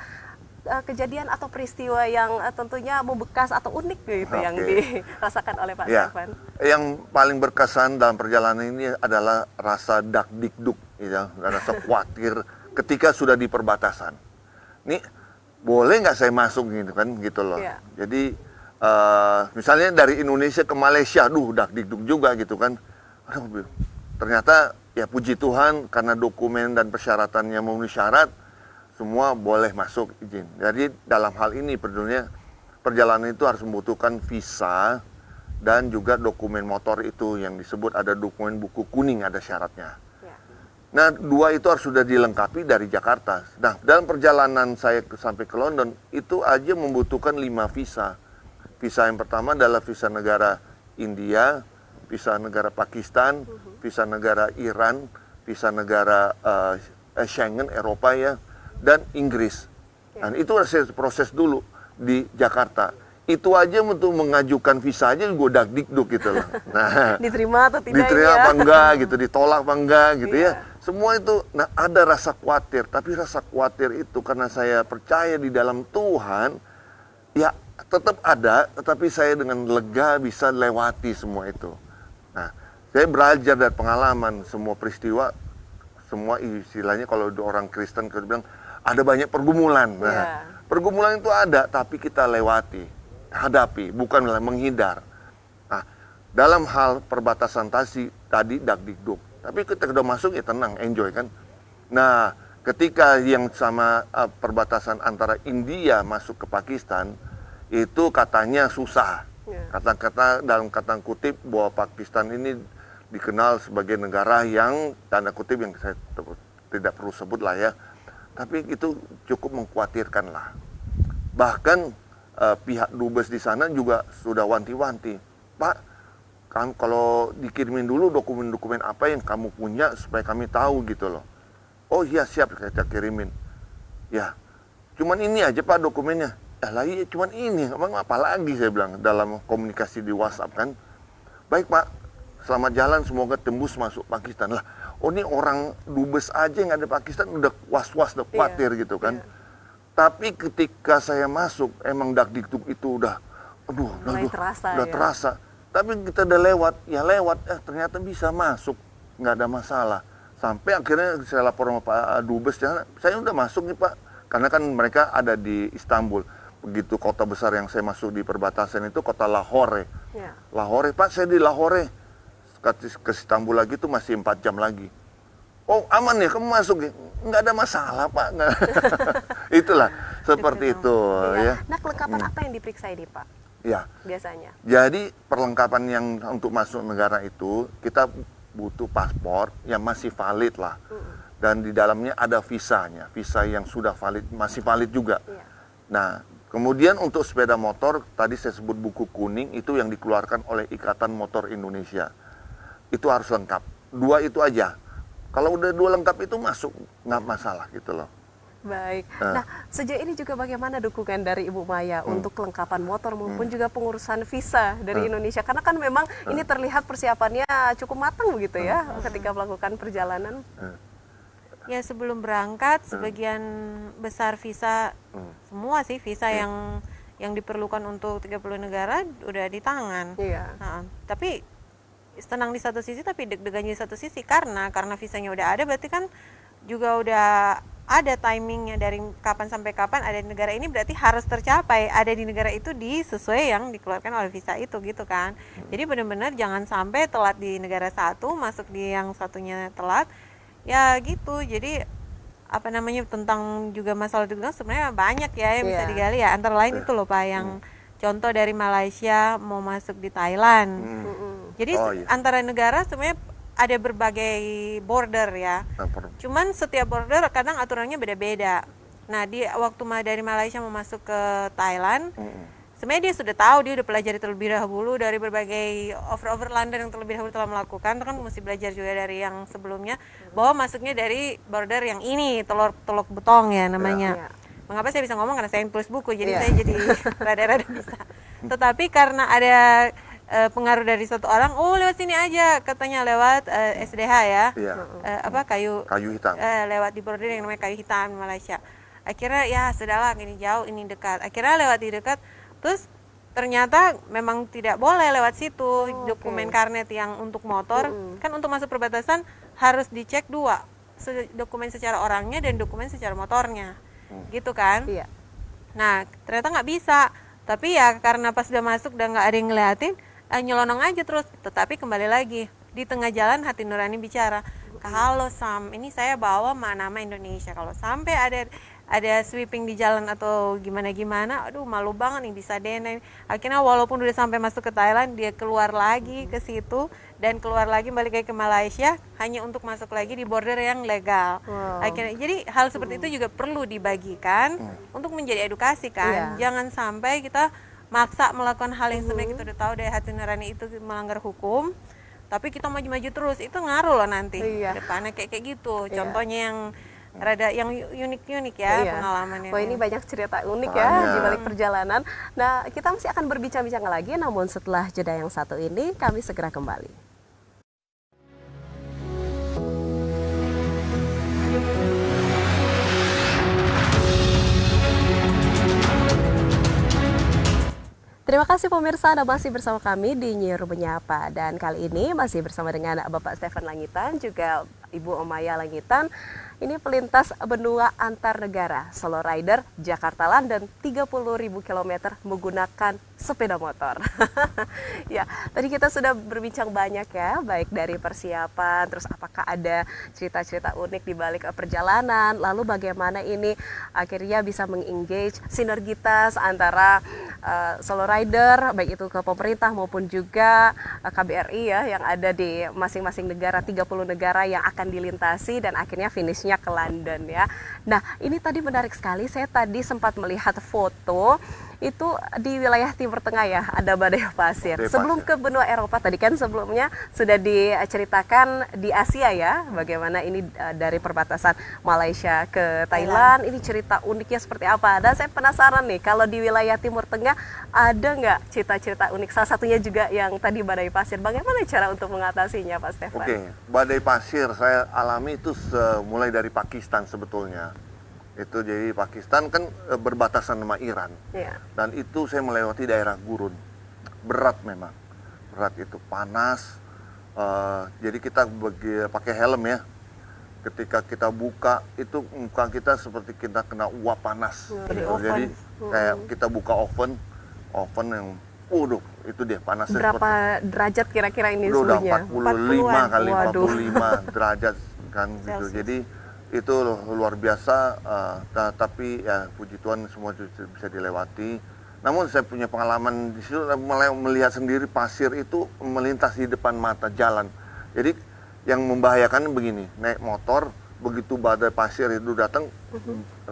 kejadian atau peristiwa yang tentunya membekas atau unik gitu yang Oke. dirasakan oleh Pak Ya, Stefan? yang paling berkesan dalam perjalanan ini adalah rasa dak-dikduk, ya, rasa khawatir ketika sudah di perbatasan. Nih, boleh nggak saya masuk gitu kan, gitu loh. Iya. Jadi misalnya dari Indonesia ke Malaysia, dak-dikduk juga gitu kan. Aduh, ternyata ya puji Tuhan karena dokumen dan persyaratannya memenuhi syarat, semua boleh masuk izin. Jadi dalam hal ini perjalanan itu harus membutuhkan visa dan juga dokumen motor itu yang disebut ada dokumen buku kuning, ada syaratnya. Ya. Nah, dua itu harus sudah dilengkapi dari Jakarta. Nah, dalam perjalanan saya sampai ke London, itu aja membutuhkan 5 visa. Visa yang pertama adalah visa negara India, visa negara Pakistan, visa negara Iran, visa negara Schengen, Eropa ya, dan Inggris. Nah, itu harus proses dulu di Jakarta. Itu aja untuk mengajukan visa aja gue dak-dikduk gitu loh. Nah, Diterima atau tidak diterima ya? apa enggak gitu, ditolak apa enggak gitu Iya. ya. Semua itu, nah ada rasa khawatir. Tapi rasa khawatir itu karena saya percaya di dalam Tuhan, ya tetap ada, tetapi saya dengan lega bisa lewati semua itu. Nah, saya belajar dari pengalaman semua peristiwa, semua istilahnya kalau orang Kristen kita bilang ada banyak pergumulan. Nah, Iya. pergumulan itu ada, tapi kita lewati, hadapi, bukanlah menghindar. Nah, dalam hal perbatasan tadi dak-dikduk. Tapi ketika udah masuk ya tenang, enjoy kan. Nah, ketika yang sama perbatasan antara India masuk ke Pakistan, itu katanya susah. Ya. Kata-kata dalam kata kutip bahwa Pakistan ini dikenal sebagai negara yang tanda kutip yang saya tidak perlu sebut lah ya. Tapi itu cukup mengkhawatirkan lah. Bahkan pihak dubes di sana juga sudah wanti-wanti. Pak, kan kalau dikirimin dulu dokumen-dokumen apa yang kamu punya supaya kami tahu gitu loh. Oh iya siap, kita kirimin. Ya, cuman ini aja Pak dokumennya. Ya lah iya cuman ini, emang apa lagi saya bilang dalam komunikasi di WhatsApp kan. Baik Pak, selamat jalan, semoga tembus masuk Pakistan. Lah, oh ini orang dubes aja yang ada Pakistan udah was-was, udah khawatir gitu kan. Tapi ketika saya masuk, emang dakdikduk itu udah, Mulai terasa udah ya. terasa. Tapi kita udah lewat, ternyata bisa masuk, nggak ada masalah. Sampai akhirnya saya lapor sama Pak Dubes, saya udah masuk nih Pak. Karena kan mereka ada di Istanbul. Begitu kota besar yang saya masuk di perbatasan itu kota Lahore. Ya. Lahore, Pak, saya di Lahore. Ke Istanbul lagi tuh masih 4 jam lagi. Oh, aman ya, kamu masuk ya? Nggak ada masalah, Pak. Nggak. Itulah, seperti itu ya. Nah, kelengkapan apa yang diperiksa ini Pak? Ya, Biasanya. jadi perlengkapan yang untuk masuk negara itu, kita butuh paspor yang masih valid lah. Dan di dalamnya ada visanya, visa yang sudah valid, masih valid juga. Iya. Nah, kemudian untuk sepeda motor, tadi saya sebut buku kuning, itu yang dikeluarkan oleh Ikatan Motor Indonesia. Itu harus lengkap. 2 itu aja. Kalau udah 2 lengkap itu masuk, nggak masalah gitu loh. Baik. Nah, sejauh ini juga bagaimana dukungan dari Ibu Maya untuk kelengkapan motor maupun juga pengurusan visa dari Indonesia? Karena kan memang ini terlihat persiapannya cukup matang begitu ya ketika melakukan perjalanan. Ya sebelum berangkat sebagian besar visa, semua sih visa yang diperlukan untuk 30 negara udah di tangan. Iya. Nah, tapi tenang di satu sisi tapi deg-degannya di satu sisi karena visanya udah ada, berarti kan juga udah ada timingnya dari kapan sampai kapan ada di negara ini, berarti harus tercapai ada di negara itu sesuai yang dikeluarkan oleh visa itu gitu kan. Jadi benar-benar jangan sampai telat di negara satu masuk di yang satunya telat ya gitu. Jadi apa namanya, tentang juga masalah itu sebenarnya banyak ya yang bisa digali ya, antara lain itu loh Pak, yang contoh dari Malaysia mau masuk di Thailand. Jadi antara negara sebenarnya ada berbagai border ya. Cuman setiap border kadang aturannya beda-beda. Nah, waktu dari Malaysia mau masuk ke Thailand, sebenarnya dia sudah tahu, dia udah pelajari terlebih dahulu dari berbagai overlander yang terlebih dahulu telah melakukan. Itu kan mesti belajar juga dari yang sebelumnya bahwa masuknya dari border yang ini, Teluk Betong ya namanya. Mengapa saya bisa ngomong? Karena saya yang tulis buku, jadi saya jadi rada-rada bisa. Tetapi karena ada pengaruh dari satu orang, lewat sini aja katanya, lewat SDH ya, kayu hitam, lewat di border yang namanya kayu hitam di Malaysia. Akhirnya ya sudahlah, ini jauh ini dekat, akhirnya lewat di dekat, terus ternyata memang tidak boleh lewat situ. Dokumen karnet yang untuk motor kan untuk masuk perbatasan harus dicek 2, dokumen secara orangnya dan dokumen secara motornya, gitu kan. Nah ternyata nggak bisa, tapi ya karena pas udah masuk udah nggak ada yang ngeliatin, nyelonong aja terus. Tetapi kembali lagi di tengah jalan hati nurani bicara, kalau ini saya bawa nama Indonesia, kalau sampai ada sweeping di jalan atau gimana, aduh malu banget nih bisa denen. Akhirnya walaupun udah sampai masuk ke Thailand, dia keluar lagi ke situ dan keluar lagi balik lagi ke Malaysia hanya untuk masuk lagi di border yang legal. Akhirnya jadi hal seperti itu juga perlu dibagikan untuk menjadi edukasi kan. Jangan sampai kita maksa melakukan hal yang sebenarnya kita udah tahu dari hati nurani itu melanggar hukum, tapi kita maju-maju terus, itu ngaruh loh nanti depannya kayak gitu. Contohnya yang rada yang unik-unik ya pengalamannya. Wah, ini banyak cerita unik ya di balik perjalanan. Nah, kita masih akan berbincang-bincang lagi, namun setelah jeda yang satu ini kami segera kembali. Terima kasih pemirsa, Anda masih bersama kami di Nyiar Menyapa. Dan kali ini masih bersama dengan Bapak Stefan Langitan, juga Ibu Omaya Langitan. Ini pelintas benua antar negara, solo rider Jakarta-London 30.000 km menggunakan sepeda motor. Ya, tadi kita sudah berbincang banyak ya, baik dari persiapan, terus apakah ada cerita-cerita unik di balik perjalanan, lalu bagaimana ini akhirnya bisa mengengage sinergitas antara solo rider, baik itu ke pemerintah maupun juga KBRI ya, yang ada di masing-masing negara, 30 negara yang akan dilintasi dan akhirnya finishnya ke London ya. Nah, ini tadi menarik sekali, saya tadi sempat melihat foto itu di wilayah Timur Tengah ya, ada badai pasir. Badai Sebelum pasir. ke benua Eropa tadi kan sebelumnya sudah diceritakan di Asia ya, bagaimana ini dari perbatasan Malaysia ke Thailand, ini cerita uniknya seperti apa. Dan saya penasaran nih, kalau di wilayah Timur Tengah ada nggak cerita-cerita unik? Salah satunya juga yang tadi badai pasir. Bagaimana cara untuk mengatasinya, Pak Stefan? Oke, badai pasir saya alami itu mulai dari Pakistan sebetulnya. Itu jadi Pakistan kan berbatasan sama Iran. Iya. Dan itu saya melewati daerah gurun. Berat memang. Berat itu panas. Jadi kita pakai helm ya. Ketika kita buka itu muka kita seperti kita kena uap panas. Jadi Gitu. oven. Jadi kayak kita buka oven yang waduh, itu dia panasnya Berapa derajat kira-kira ini udah suhunya? 45 kali Waduh. 45 derajat kan gitu. Celsius. Jadi itu luar biasa, tapi ya puji Tuhan semua bisa dilewati. Namun saya punya pengalaman di situ melihat sendiri pasir itu melintas di depan mata jalan. Jadi yang membahayakan begini, naik motor begitu badai pasir itu datang,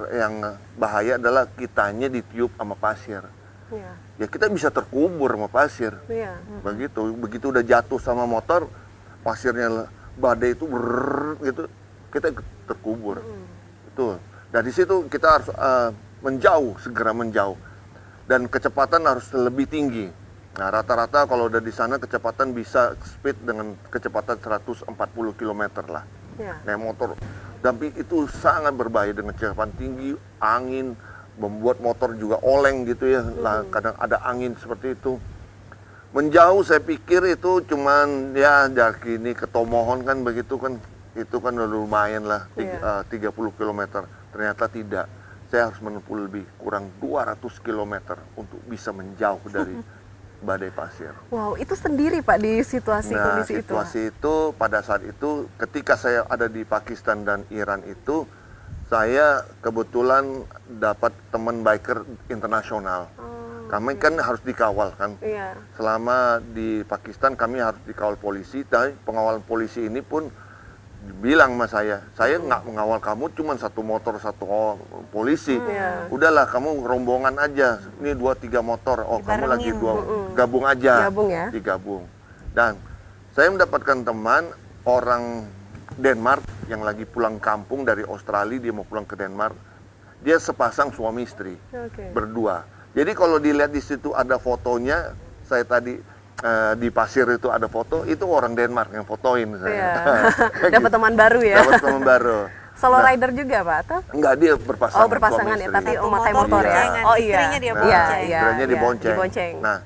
yang bahaya adalah kitanya ditiup sama pasir. Iya. Ya kita bisa terkubur sama pasir. Iya. Begitu udah jatuh sama motor, pasirnya badai itu gitu, kita terkubur. Itu dari situ kita harus segera menjauh, dan kecepatan harus lebih tinggi. Nah, rata-rata kalau udah di sana kecepatan bisa speed dengan kecepatan 140 km lah, Iya. naik motor. Tapi itu sangat berbahaya dengan kecepatan tinggi, angin membuat motor juga oleng gitu ya. Lah, kadang ada angin seperti itu. Menjauh saya pikir itu cuman ya dari ini ke Tomohon kan begitu kan, itu kan udah lumayan lah, Iya. 30 km. Ternyata tidak. Saya harus menempuh lebih kurang 200 km untuk bisa menjauh dari badai pasir. Wow, itu sendiri Pak di situasi Nah, kondisi itu. situasi itu pada saat itu ketika saya ada di Pakistan dan Iran itu, saya kebetulan dapat teman biker internasional. Kami kan harus dikawal kan. Iya. Selama di Pakistan kami harus dikawal polisi, tapi pengawalan polisi ini pun bilang sama saya nggak mengawal kamu, cuma satu motor satu polisi. Iya. Udahlah kamu rombongan aja, ini 2-3 motor, kamu lagi gabung aja. Gabung ya. Digabung. Dan saya mendapatkan teman orang Denmark yang lagi pulang kampung dari Australia, dia mau pulang ke Denmark. Dia sepasang suami istri, Oke. berdua. Jadi kalau dilihat di situ ada fotonya, saya tadi di pasir itu ada foto, itu orang Denmark yang fotoin saya. Iya. Dapat teman baru ya. Dapat teman baru. Solo Nah, rider juga Pak atau? enggak, dia berpasangan. Oh, berpasangan suami ya, istri. tapi Satu memakai motor motor ya. boncengan, Oh iya. istrinya dia Nah, Iya, bonceng. iya. istilahnya iya, dibonceng. dibonceng. Nah,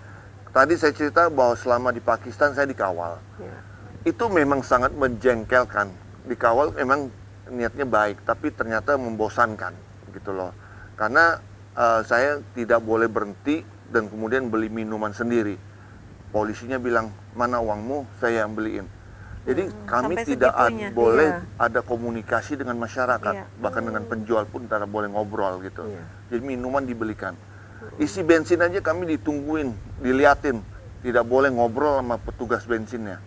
tadi saya cerita bahwa selama di Pakistan saya dikawal. Iya. Itu memang sangat menjengkelkan. Dikawal memang niatnya baik, tapi ternyata membosankan gitu loh. Karena saya tidak boleh berhenti dan kemudian beli minuman sendiri. Polisinya bilang, mana uangmu, saya yang beliin. Jadi kami sampai tidak segitunya. boleh Iya. ada komunikasi dengan masyarakat, Iya. bahkan dengan penjual pun tidak boleh ngobrol gitu. Iya. Jadi minuman dibelikan. Isi bensin aja kami ditungguin, diliatin, tidak boleh ngobrol sama petugas bensinnya.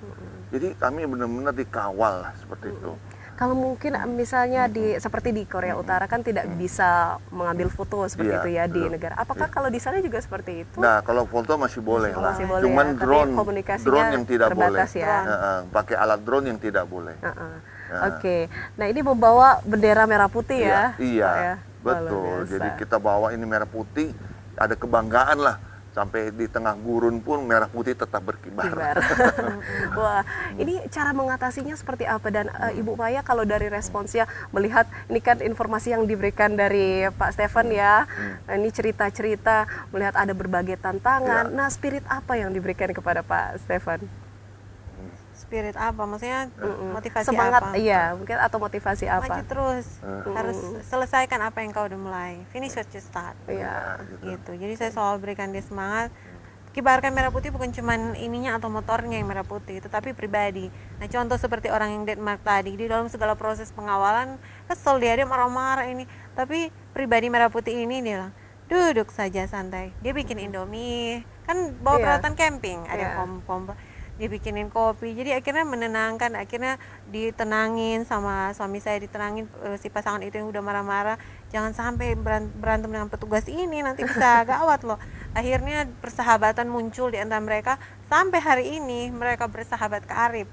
Jadi kami benar-benar dikawal lah, seperti itu. Kalau mungkin misalnya seperti di Korea Utara kan tidak bisa mengambil foto seperti Iya, itu ya di betul. negara. Apakah kalau di sana juga seperti itu? Nah, kalau foto masih boleh lah. Masih boleh Cuman ya, tapi drone, komunikasinya drone yang tidak boleh. terbatas ya. Pakai alat drone yang tidak boleh. Heeh. Ya. Oke, nah ini membawa bendera merah putih ya? Iya, Pak ya? Wah, luar betul. biasa. Jadi kita bawa ini merah putih, ada kebanggaan lah. Sampai di tengah gurun pun merah putih tetap berkibar. Kibar. Wah, ini cara mengatasinya seperti apa? Dan Ibu Maya kalau dari responsnya melihat ini kan informasi yang diberikan dari Pak Stefan ya, nah, ini cerita-cerita melihat ada berbagai tantangan. Ya. Nah, spirit apa yang diberikan kepada Pak Stefan? Spirit apa? Maksudnya motivasi Semangat, apa? iya, mungkin atau motivasi Maju apa? terus. Harus selesaikan apa yang kau udah mulai. Finish what you start. Iya. Gitu. Jadi saya selalu berikan dia semangat. Kibarkan merah putih bukan cuman ininya atau motornya yang merah putih, tetapi pribadi. Nah, contoh seperti orang yang Denmark tadi, di dalam segala proses pengawalan kesel dia marah-marah ini, tapi pribadi merah putih ini dia bilang, duduk saja santai. Dia bikin Indomie, kan bawa Iya. peralatan camping, ada Iya. kompor. dibikinin kopi. Jadi akhirnya menenangkan, akhirnya ditenangin sama suami saya, ditenangin si pasangan itu yang udah marah-marah. Jangan sampai berantem dengan petugas ini, nanti bisa gawat loh. Akhirnya persahabatan muncul di antara mereka. Sampai hari ini mereka bersahabat karib.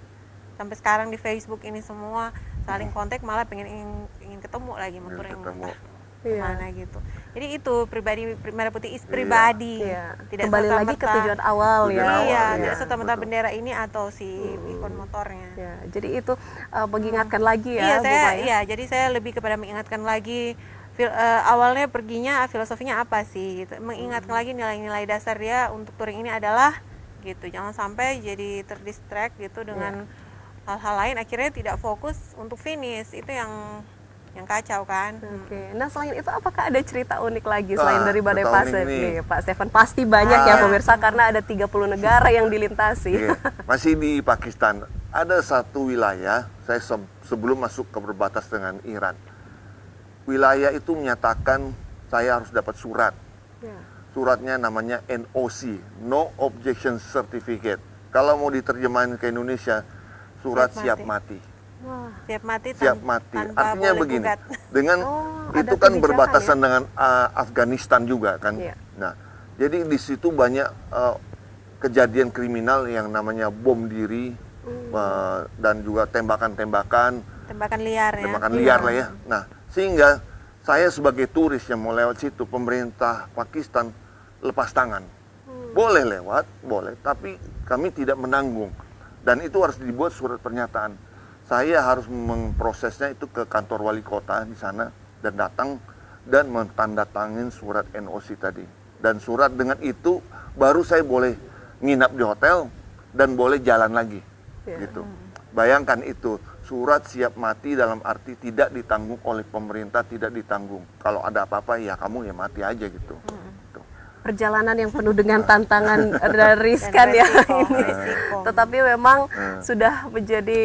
Sampai sekarang di Facebook ini semua saling kontak, malah ingin ketemu lagi, mau touring kemana gitu. Jadi itu pribadi Merah Putih pribadi, tidak Kembali lagi ke tujuan awal ya. Iya, tidak serta-merta bendera ini atau si ikon motornya. Ya, jadi itu mengingatkan lagi ya. Iya, Bu Maya. jadi saya lebih kepada mengingatkan lagi awalnya perginya filosofinya apa sih gitu. Mengingatkan lagi nilai-nilai dasar dia untuk touring ini adalah gitu. Jangan sampai jadi terdistract gitu dengan hal-hal lain, akhirnya tidak fokus untuk finish. Itu yang kacau kan. Oke. Nah, selain itu apakah ada cerita unik lagi selain dari Badai tahun Pasir ini. nih, Pak Stefan? Pasti banyak ya pemirsa, karena ada 30 negara yang dilintasi. Iya. Masih di Pakistan. Ada satu wilayah, saya sebelum masuk ke berbatasan dengan Iran. Wilayah itu menyatakan saya harus dapat surat. Ya. Suratnya namanya NOC, No Objection Certificate. Kalau mau diterjemahin ke Indonesia, surat siap mati. Wah. Siap mati, Siap mati. tanpa Artinya boleh begini, gugat. dengan ada itu kan kebijakan berbatasan dengan Afghanistan juga kan. Iya. Nah, jadi di situ banyak kejadian kriminal yang namanya bom diri dan juga tembakan-tembakan, Tembakan liar ya. tembakan liar lah ya. Nah, sehingga saya sebagai turis yang mau lewat situ, pemerintah Pakistan lepas tangan. Boleh lewat, boleh, tapi kami tidak menanggung. Dan itu harus dibuat surat pernyataan. Saya harus memprosesnya itu ke kantor wali kota di sana dan datang dan mentandatangin surat NOC tadi. Dan surat dengan itu baru saya boleh nginap di hotel dan boleh jalan lagi. Gitu. Bayangkan itu, surat siap mati dalam arti tidak ditanggung oleh pemerintah, tidak ditanggung. Kalau ada apa-apa ya kamu ya mati aja gitu. Gitu. Perjalanan yang penuh dengan tantangan dan riskan ya ini. Tetapi memang sudah menjadi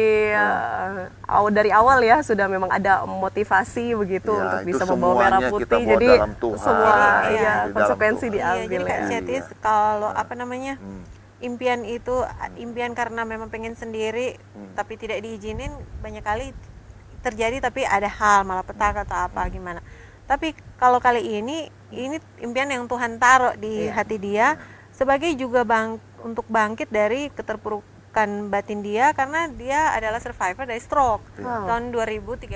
dari awal ya, sudah memang ada motivasi begitu Ya, untuk itu bisa membawa Merah semuanya kita Putih. bawa Jadi dalam Tuhan. semua Jadi, ya di dalam konsekuensi Tuhan. Iya, diambil jadi Kak ya. Cetis, kalau apa namanya, impian itu impian karena memang pengen sendiri tapi tidak diizinin, banyak kali terjadi, tapi ada hal malapetaka atau apa gimana. Tapi kalau kali ini impian yang Tuhan taruh di hati dia sebagai juga untuk bangkit dari keterpurukan batin dia, karena dia adalah survivor dari stroke tahun 2013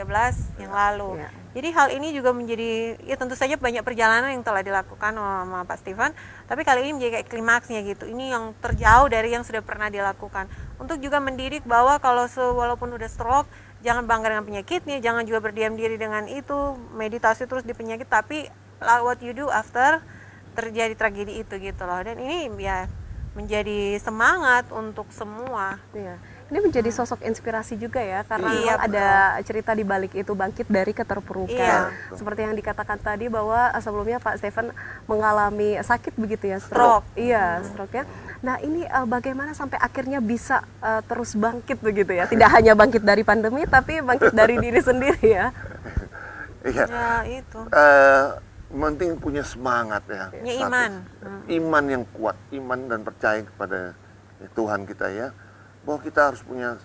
yang lalu. Jadi hal ini juga menjadi, ya tentu saja banyak perjalanan yang telah dilakukan sama Pak Stefan, tapi kali ini menjadi kayak klimaksnya gitu. Ini yang terjauh dari yang sudah pernah dilakukan. Untuk juga mendidik bahwa kalau walaupun udah stroke, jangan bangga dengan penyakitnya, jangan juga berdiam diri dengan itu, meditasi terus di penyakit, tapi what you do after terjadi tragedi itu gitu loh. Dan ini ya menjadi semangat untuk semua. Iya. Ini menjadi sosok inspirasi juga ya, karena Iya, memang ada cerita di balik itu, bangkit dari keterpurukan. Iya. Seperti yang dikatakan tadi bahwa sebelumnya Pak Stefan mengalami sakit begitu ya, stroke. Iya, stroke ya. Nah, ini bagaimana sampai akhirnya bisa terus bangkit begitu ya? Tidak hanya bangkit dari pandemi, tapi bangkit dari diri sendiri ya. Iya. Ya itu. Penting punya semangat ya. Punya iman. Iman yang kuat, iman dan percaya kepada Tuhan kita ya. Bahwa kita harus punya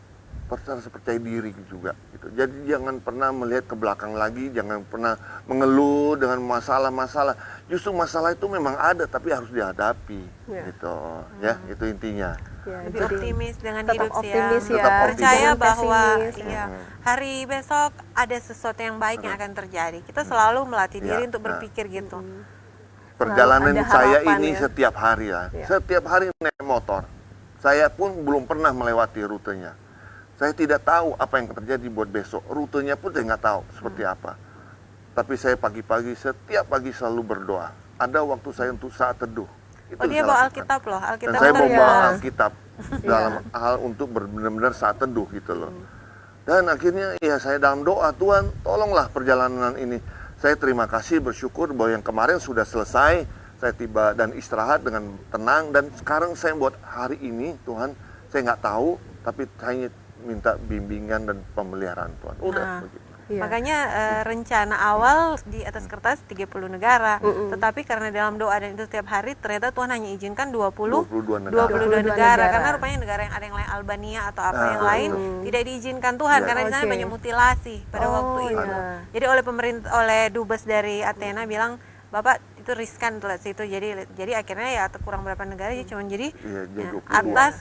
rasa percaya diri juga gitu. Jadi jangan pernah melihat ke belakang lagi, jangan pernah mengeluh dengan masalah-masalah. Justru masalah itu memang ada tapi harus dihadapi gitu. Ya, itu intinya. Ya, Lebih jadi optimis dengan tetap hidup sih optimis ya. ya. Tetap optimis. Percaya Jangan bahwa pesimis, ya. hari besok ada sesuatu yang baik yang akan terjadi. Kita selalu melatih diri Ya, untuk berpikir gitu. Perjalanan ada saya harapan ini ya. setiap hari ya. Ya. Setiap hari naik motor. Saya pun belum pernah melewati rutenya. Saya tidak tahu apa yang terjadi buat besok. Rutenya pun saya nggak tahu seperti apa. Tapi saya pagi-pagi, setiap pagi selalu berdoa. Ada waktu saya untuk saat teduh. Itu Oh, dia saya bawa lakukan. Alkitab loh. Dan Alkitab saya itu bawa ya. Alkitab dalam hal untuk benar-benar saat teduh gitu loh. Dan akhirnya ya saya dalam doa, Tuhan tolonglah perjalanan ini. Saya terima kasih, bersyukur bahwa yang kemarin sudah selesai. Saya tiba dan istirahat dengan tenang. Dan sekarang saya buat hari ini, Tuhan, saya nggak tahu, tapi saya minta bimbingan dan pemeliharaan Tuhan. Udah begitu. Iya. Makanya rencana awal di atas kertas 30 negara, tetapi karena dalam doa dan itu setiap hari ternyata Tuhan hanya izinkan 22 negara. 22 negara. Karena rupanya negara yang ada yang lain Albania atau apa yang lain tidak diizinkan Tuhan Iya. karena di sana Oke. banyak mutilasi pada waktu itu. iya. Jadi oleh dubes dari Athena bilang, Bapak itu riskan tuh situ. Jadi akhirnya ya kurang berapa negara ya cuma jadi Iya, jadi ya, 22. atas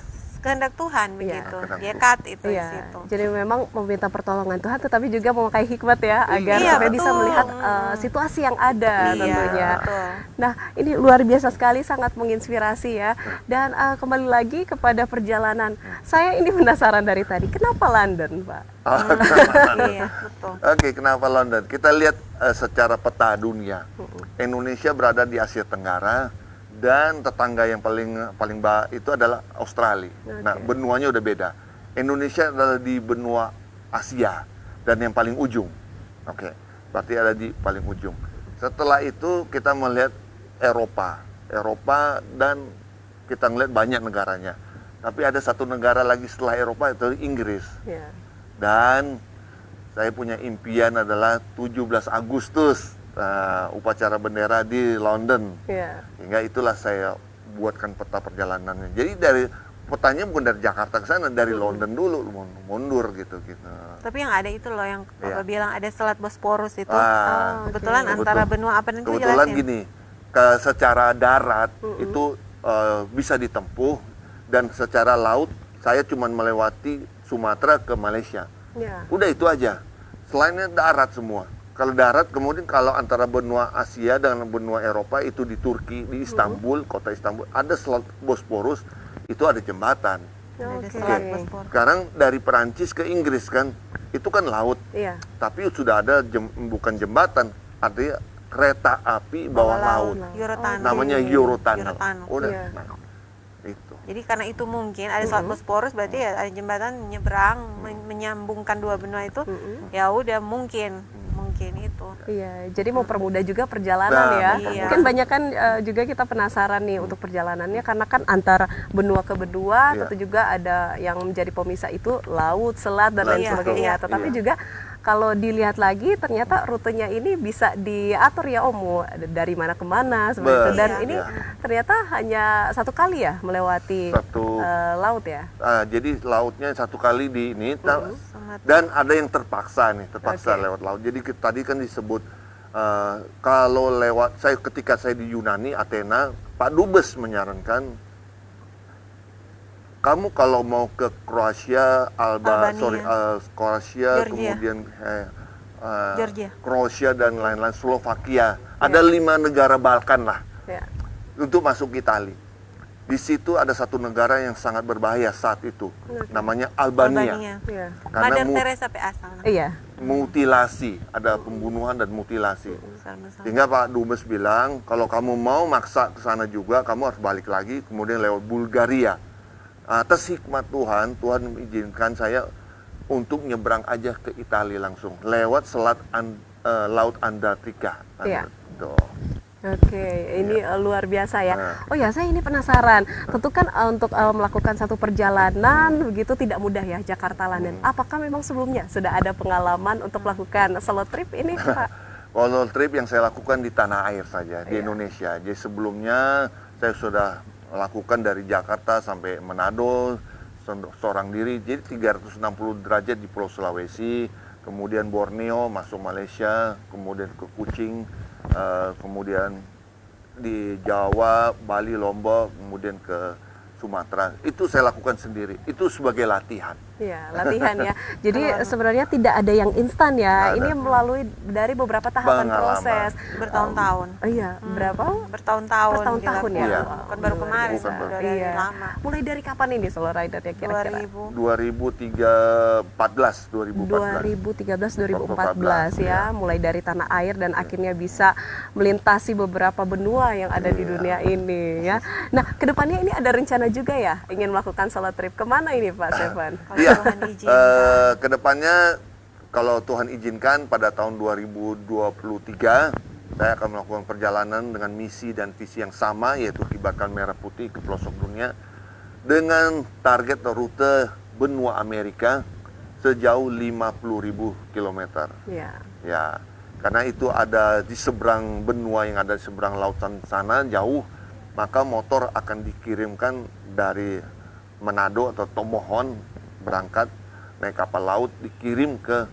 kehendak Tuhan begitu. kehendak Dia Tuhan. cut itu di Iya, situ. jadi memang meminta pertolongan Tuhan, tetapi juga memakai hikmat ya, agar Iya, supaya bisa betul. melihat situasi yang ada Iya, tentunya. betul. Nah, ini luar biasa sekali, sangat menginspirasi ya. Dan kembali lagi kepada perjalanan, saya ini penasaran dari tadi, kenapa London, Pak? Iya, betul. Oke, kenapa London? Kita lihat secara peta dunia. Indonesia berada di Asia Tenggara dan tetangga yang paling itu adalah Australia. Nah, benuanya udah beda. Indonesia adalah di benua Asia dan yang paling ujung. Oke, berarti ada di paling ujung. Setelah itu kita melihat Eropa dan kita ngelihat banyak negaranya. Tapi ada satu negara lagi setelah Eropa, itu Inggris. Ya. Dan saya punya impian adalah 17 Agustus upacara bendera di London. Ya. Hingga itulah saya buatkan peta perjalanannya. Jadi dari petanya bukan dari Jakarta ke sana, dari London dulu mundur gitu. Tapi yang ada itu loh yang Iya. Bapak bilang ada Selat Bosporus itu. Kebetulan Kebetul. antara benua apa dan itu Kebetulan jelasin. gini, secara darat itu bisa ditempuh dan secara laut saya cuma melewati Sumatera ke Malaysia. Ya. Udah itu aja. Selainnya darat semua. Kalau darat, kemudian kalau antara benua Asia dengan benua Eropa itu di Turki, di Istanbul, kota Istanbul, ada Selat Bosporus, itu ada jembatan. Ada Oke. Selat Bosporus. Sekarang dari Perancis ke Inggris kan, itu kan laut. Iya. Tapi sudah ada bukan jembatan, artinya kereta api bawah laut. Eurotunnel. Namanya Eurotunnel. Eurotunnel. Udah, Iya. nah, itu. Jadi karena itu mungkin ada Selat Bosporus berarti ya ada jembatan nyebrang menyambungkan dua benua itu. Ya udah mungkin itu. Iya, jadi mempermudah juga perjalanan Nah, ya. mempermudah. Mungkin banyak kan juga kita penasaran nih untuk perjalanannya karena kan antar benua ke benua, Iya. tentu juga ada yang menjadi pemisah itu laut, selat dan lain Iya, sebagainya. iya, Tetapi iya. juga kalau dilihat lagi ternyata rutenya ini bisa diatur ya Om, mau dari mana ke mana seperti itu. Betul. Dan Iya. ini Iya. ternyata hanya satu kali ya melewati laut ya. Jadi lautnya satu kali di ini, Sangat. dan ada yang terpaksa Oke. lewat laut. Jadi tadi kan disebut kalau lewat ketika saya di Yunani, Athena, Pak Dubes menyarankan kamu kalau mau ke Kroasia, Albania. Kroasia, Georgia. kemudian Georgia. Kroasia dan lain-lain, Slovakia, ada 5 negara Balkan lah Ya. untuk masuk Italia. Di situ ada satu negara yang sangat berbahaya saat itu, namanya Albania. Iya. Karena Mother Teresa sampai asal. Iya. mutilasi, ada pembunuhan dan mutilasi. Besar-besar. Sehingga Pak Dubes bilang, kalau kamu mau maksa ke sana juga, kamu harus balik lagi, kemudian lewat Bulgaria. Atas hikmat Tuhan, Tuhan mengizinkan saya untuk nyebrang aja ke Italia langsung, lewat Laut Antartika. Iya. Tuh. Oke, ini luar biasa ya. Oh ya, saya ini penasaran. Tentu kan untuk melakukan satu perjalanan begitu tidak mudah ya, Jakarta London. Apakah memang sebelumnya sudah ada pengalaman untuk melakukan solo trip ini, Pak? Solo trip yang saya lakukan di tanah air saja, di Iya. Indonesia. Jadi sebelumnya saya sudah lakukan dari Jakarta sampai Manado, seorang diri, jadi 360 derajat di Pulau Sulawesi, kemudian Borneo, masuk Malaysia, kemudian ke Kuching, kemudian di Jawa, Bali, Lombok, kemudian ke Sumatera. Itu saya lakukan sendiri, itu sebagai latihan. Iya, latihan ya. Jadi sebenarnya tidak ada yang instan ya. Nggak ada. Ini melalui dari beberapa tahapan Pengalaman. proses. Bertahun-tahun. Iya, berapa? Bertahun-tahun. Bertahun-tahun ya. dilakukan. Iya. Bukan baru kemarin, Bukan baru. sudah dari Iya. lama. Mulai dari kapan ini solo rider ya kira-kira? 2014 2013-2014 ya, mulai dari tanah air dan akhirnya bisa melintasi beberapa benua yang ada di dunia ini ya. Nah, kedepannya ini ada rencana juga ya, ingin melakukan solo trip kemana ini Pak Stefan? Kalau Iya, Tuhan izinkan. kedepannya kalau Tuhan izinkan pada tahun 2023 saya akan melakukan perjalanan dengan misi dan visi yang sama, yaitu kibarkan merah putih ke pelosok dunia dengan target rute benua Amerika sejauh 50.000 kilometer. Ya. Ya, karena itu ada di seberang benua yang ada di seberang lautan sana jauh, maka motor akan dikirimkan dari Manado atau Tomohon berangkat naik kapal laut dikirim ke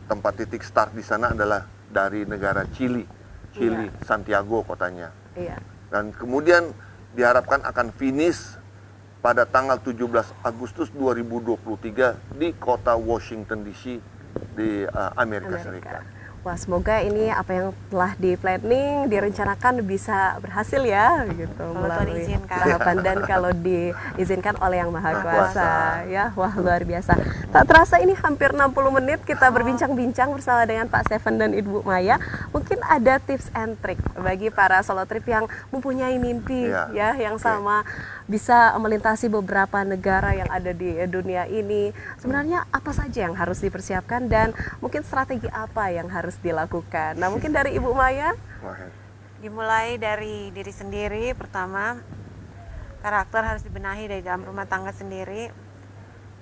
tempat titik start di sana adalah dari negara Chili, Santiago kotanya. Iya. Dan kemudian diharapkan akan finish pada tanggal 17 Agustus 2023 di kota Washington DC di Amerika Serikat. Wah, semoga ini apa yang telah di-planning, direncanakan bisa berhasil ya, gitu. Kalau Tuhan Melalui izinkan. tahapan dan kalau diizinkan oleh Yang Maha Maha Kuasa. Kuasa. Ya, wah luar biasa. Tak terasa ini hampir 60 menit kita berbincang-bincang bersama dengan Pak Stefan dan Ibu Maya. Mungkin ada tips and trick bagi para solo trip yang mempunyai mimpi ya yang sama, bisa melintasi beberapa negara yang ada di dunia ini. Sebenarnya apa saja yang harus dipersiapkan dan mungkin strategi apa yang harus dilakukan? Nah, mungkin dari Ibu Maya. Dimulai dari diri sendiri. Pertama, karakter harus dibenahi dari dalam rumah tangga sendiri.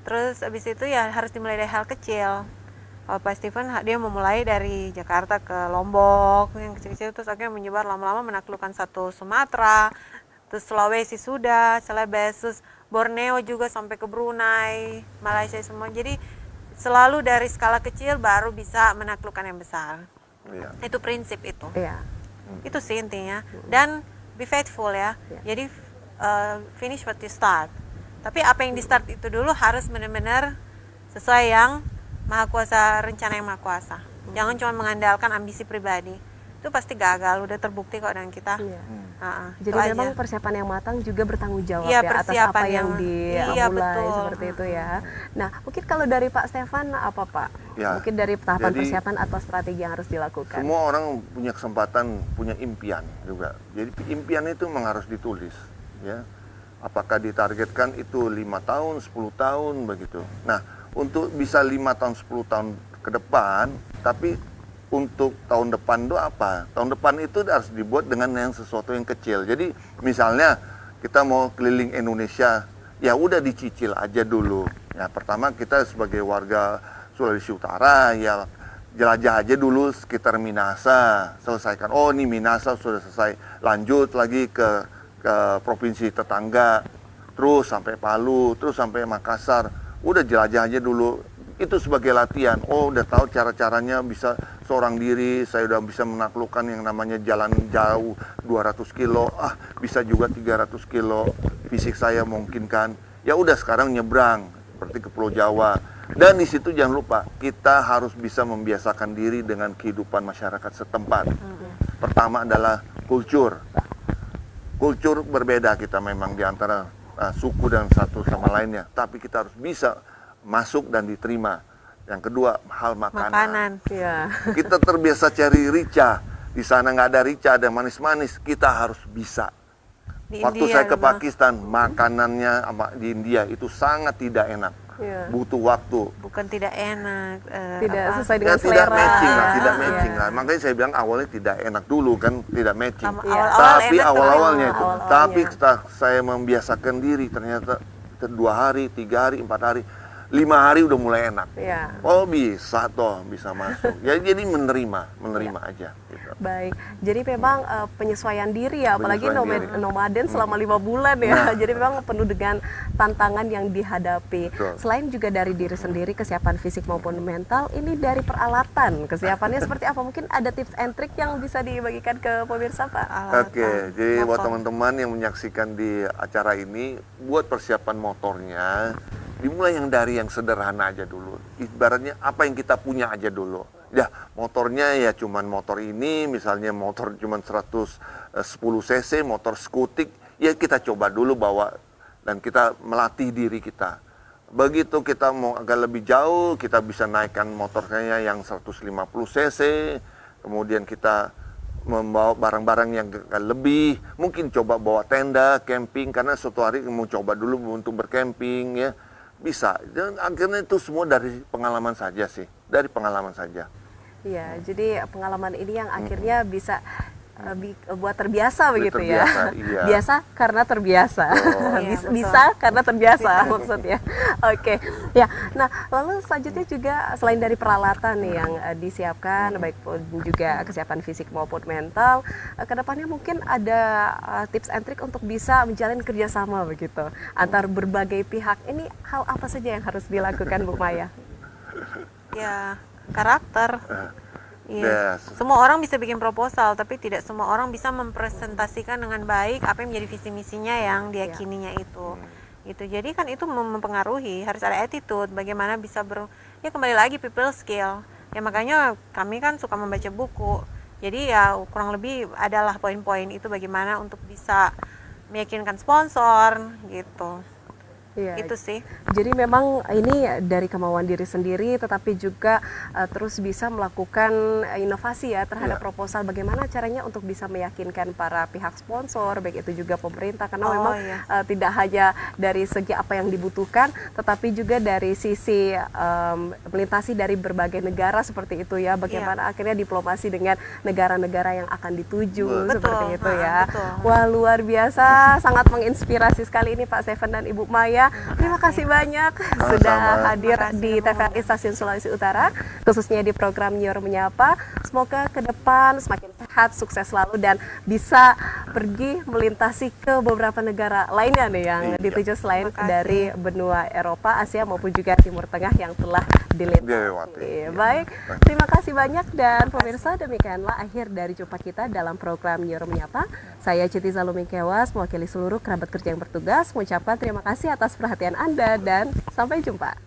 Terus abis itu ya harus dimulai dari hal kecil. Kalau Pak Stephen dia memulai dari Jakarta ke Lombok yang kecil-kecil, terus akhirnya menyebar lama-lama menaklukkan satu Sumatera, terus Sulawesi sudah, Celebes, terus Borneo juga sampai ke Brunei, Malaysia semua. Jadi selalu dari skala kecil baru bisa menaklukkan yang besar. Iya. Itu prinsip itu. Iya. Itu sih intinya. Dan be faithful ya. Jadi finish what you start. Tapi apa yang di start itu dulu harus benar-benar sesuai yang Maha Kuasa, rencana yang Maha Kuasa. Jangan cuma mengandalkan ambisi pribadi. Itu pasti gagal, udah terbukti kok dengan kita. Iya. Itu Jadi memang aja. persiapan yang matang juga bertanggung jawab Iya, ya atas apa persiapan yang yang- dimulai iya, betul. seperti itu ya. Nah, mungkin kalau dari Pak Stefan apa Pak? Ya, Mungkin dari tahapan jadi- persiapan atau strategi yang harus dilakukan. Semua orang punya kesempatan, punya impian juga. Jadi impian itu memang harus ditulis, ya. Apakah ditargetkan itu 5 tahun, 10 tahun begitu. Nah, untuk bisa 5 tahun, 10 tahun ke depan, tapi untuk tahun depan itu apa? Tahun depan itu harus dibuat dengan yang sesuatu yang kecil. Jadi misalnya kita mau keliling Indonesia, ya udah dicicil aja dulu. Ya, pertama kita sebagai warga Sulawesi Utara ya jelajah aja dulu sekitar Minasa, selesaikan. Oh, ini Minasa sudah selesai. Lanjut lagi ke provinsi tetangga, terus sampai Palu, terus sampai Makassar. Udah jelajah aja dulu. Itu sebagai latihan. Oh, udah tahu cara-caranya bisa seorang diri, saya udah bisa menaklukkan yang namanya jalan jauh 200 kilo. Ah, bisa juga 300 kilo. Fisik saya memungkinkan. Ya udah sekarang nyebrang seperti ke Pulau Jawa. Dan di situ jangan lupa, kita harus bisa membiasakan diri dengan kehidupan masyarakat setempat. Pertama adalah kultur. Kultur berbeda kita memang di antara suku dan satu sama lainnya, tapi kita harus bisa masuk dan diterima. Yang kedua, hal makanan. Iya. Kita terbiasa cari rica, di sana nggak ada rica, ada manis-manis, kita harus bisa. Di Waktu India saya ke memang. Pakistan, makanannya di India itu sangat tidak enak, Iya. butuh waktu. Bukan tidak enak. Tidak apa, sesuai Ya dengan tidak selera. matching lah, tidak Iya. matching lah. Makanya saya bilang awalnya tidak enak dulu kan, tidak matching. Sama Iya. awal-awal Tapi enak, awal-awalnya itu. awal-awalnya. Tapi setelah saya membiasakan diri, ternyata 2 hari, 3 hari, 4 hari, 5 hari udah mulai enak. Iya. Oh bisa toh, bisa masuk. Ya jadi menerima aja. Gitu. Baik, jadi memang penyesuaian diri ya, apalagi Penyesuaian diri. nomaden selama 5 bulan ya. Jadi memang penuh dengan tantangan yang dihadapi. Betul. Selain juga dari diri sendiri, kesiapan fisik maupun mental, ini dari peralatan, kesiapannya seperti apa? Mungkin ada tips and trick yang bisa dibagikan ke pemirsa Pak? alat, Oke, jadi buat motor. teman-teman yang menyaksikan di acara ini, buat persiapan motornya, dimulai yang dari yang sederhana aja dulu. Ibaratnya apa yang kita punya aja dulu. Ya, motornya ya cuman motor ini, misalnya motor cuman 110 cc, motor skutik, ya kita coba dulu bawa dan kita melatih diri kita. Begitu kita mau agak lebih jauh, kita bisa naikkan motornya yang 150 cc, kemudian kita membawa barang-barang yang lebih, mungkin coba bawa tenda, camping, karena suatu hari mau coba dulu untuk bercamping ya. Bisa, dan akhirnya itu semua dari pengalaman saja sih, dari pengalaman saja. Iya, jadi pengalaman ini yang akhirnya bisa buat terbiasa begitu ya. terbiasa, iya. Biasa karena terbiasa. Iya, betul. Bisa karena terbiasa maksudnya. Oke. Ya. Nah, lalu selanjutnya juga selain dari peralatan nih yang disiapkan baik pun juga kesiapan fisik maupun mental, kedepannya mungkin ada tips and trick untuk bisa menjalin kerjasama begitu antar berbagai pihak. Ini hal apa saja yang harus dilakukan Bu Maya? Ya, karakter. Iya. Yes. Semua orang bisa bikin proposal, tapi tidak semua orang bisa mempresentasikan dengan baik apa yang menjadi visi misinya yang diyakininya itu. Gitu. Jadi kan itu mempengaruhi, harus ada attitude, bagaimana bisa ya kembali lagi people skill. Ya makanya kami kan suka membaca buku. Jadi ya kurang lebih adalah poin-poin itu bagaimana untuk bisa meyakinkan sponsor gitu. Iya. Itu sih. Jadi memang ini dari kemauan diri sendiri, tetapi juga terus bisa melakukan inovasi ya terhadap proposal. Bagaimana caranya untuk bisa meyakinkan para pihak sponsor, baik itu juga pemerintah, karena memang tidak hanya dari segi apa yang dibutuhkan, tetapi juga dari sisi melintasi dari berbagai negara seperti itu ya. Bagaimana akhirnya diplomasi dengan negara-negara yang akan dituju seperti itu ya. Betul. Wah, luar biasa, sangat menginspirasi sekali ini Pak Steven dan Ibu Maya. Terima kasih banyak sudah hadir di TVRI Stasiun Sulawesi Utara, khususnya di program Nyor Menyapa. Semoga ke depan semakin sehat, sukses selalu, dan bisa pergi melintasi ke beberapa negara lainnya nih yang dituju selain dari benua Eropa, Asia maupun juga Timur Tengah yang telah dilintasi. Baik, terima kasih banyak, dan pemirsa demikianlah akhir dari jumpa kita dalam program Nyor Menyapa. Saya Citi Zalumi Kewas, mewakili seluruh kerabat kerja yang bertugas, mengucapkan terima kasih atas perhatian Anda dan sampai jumpa.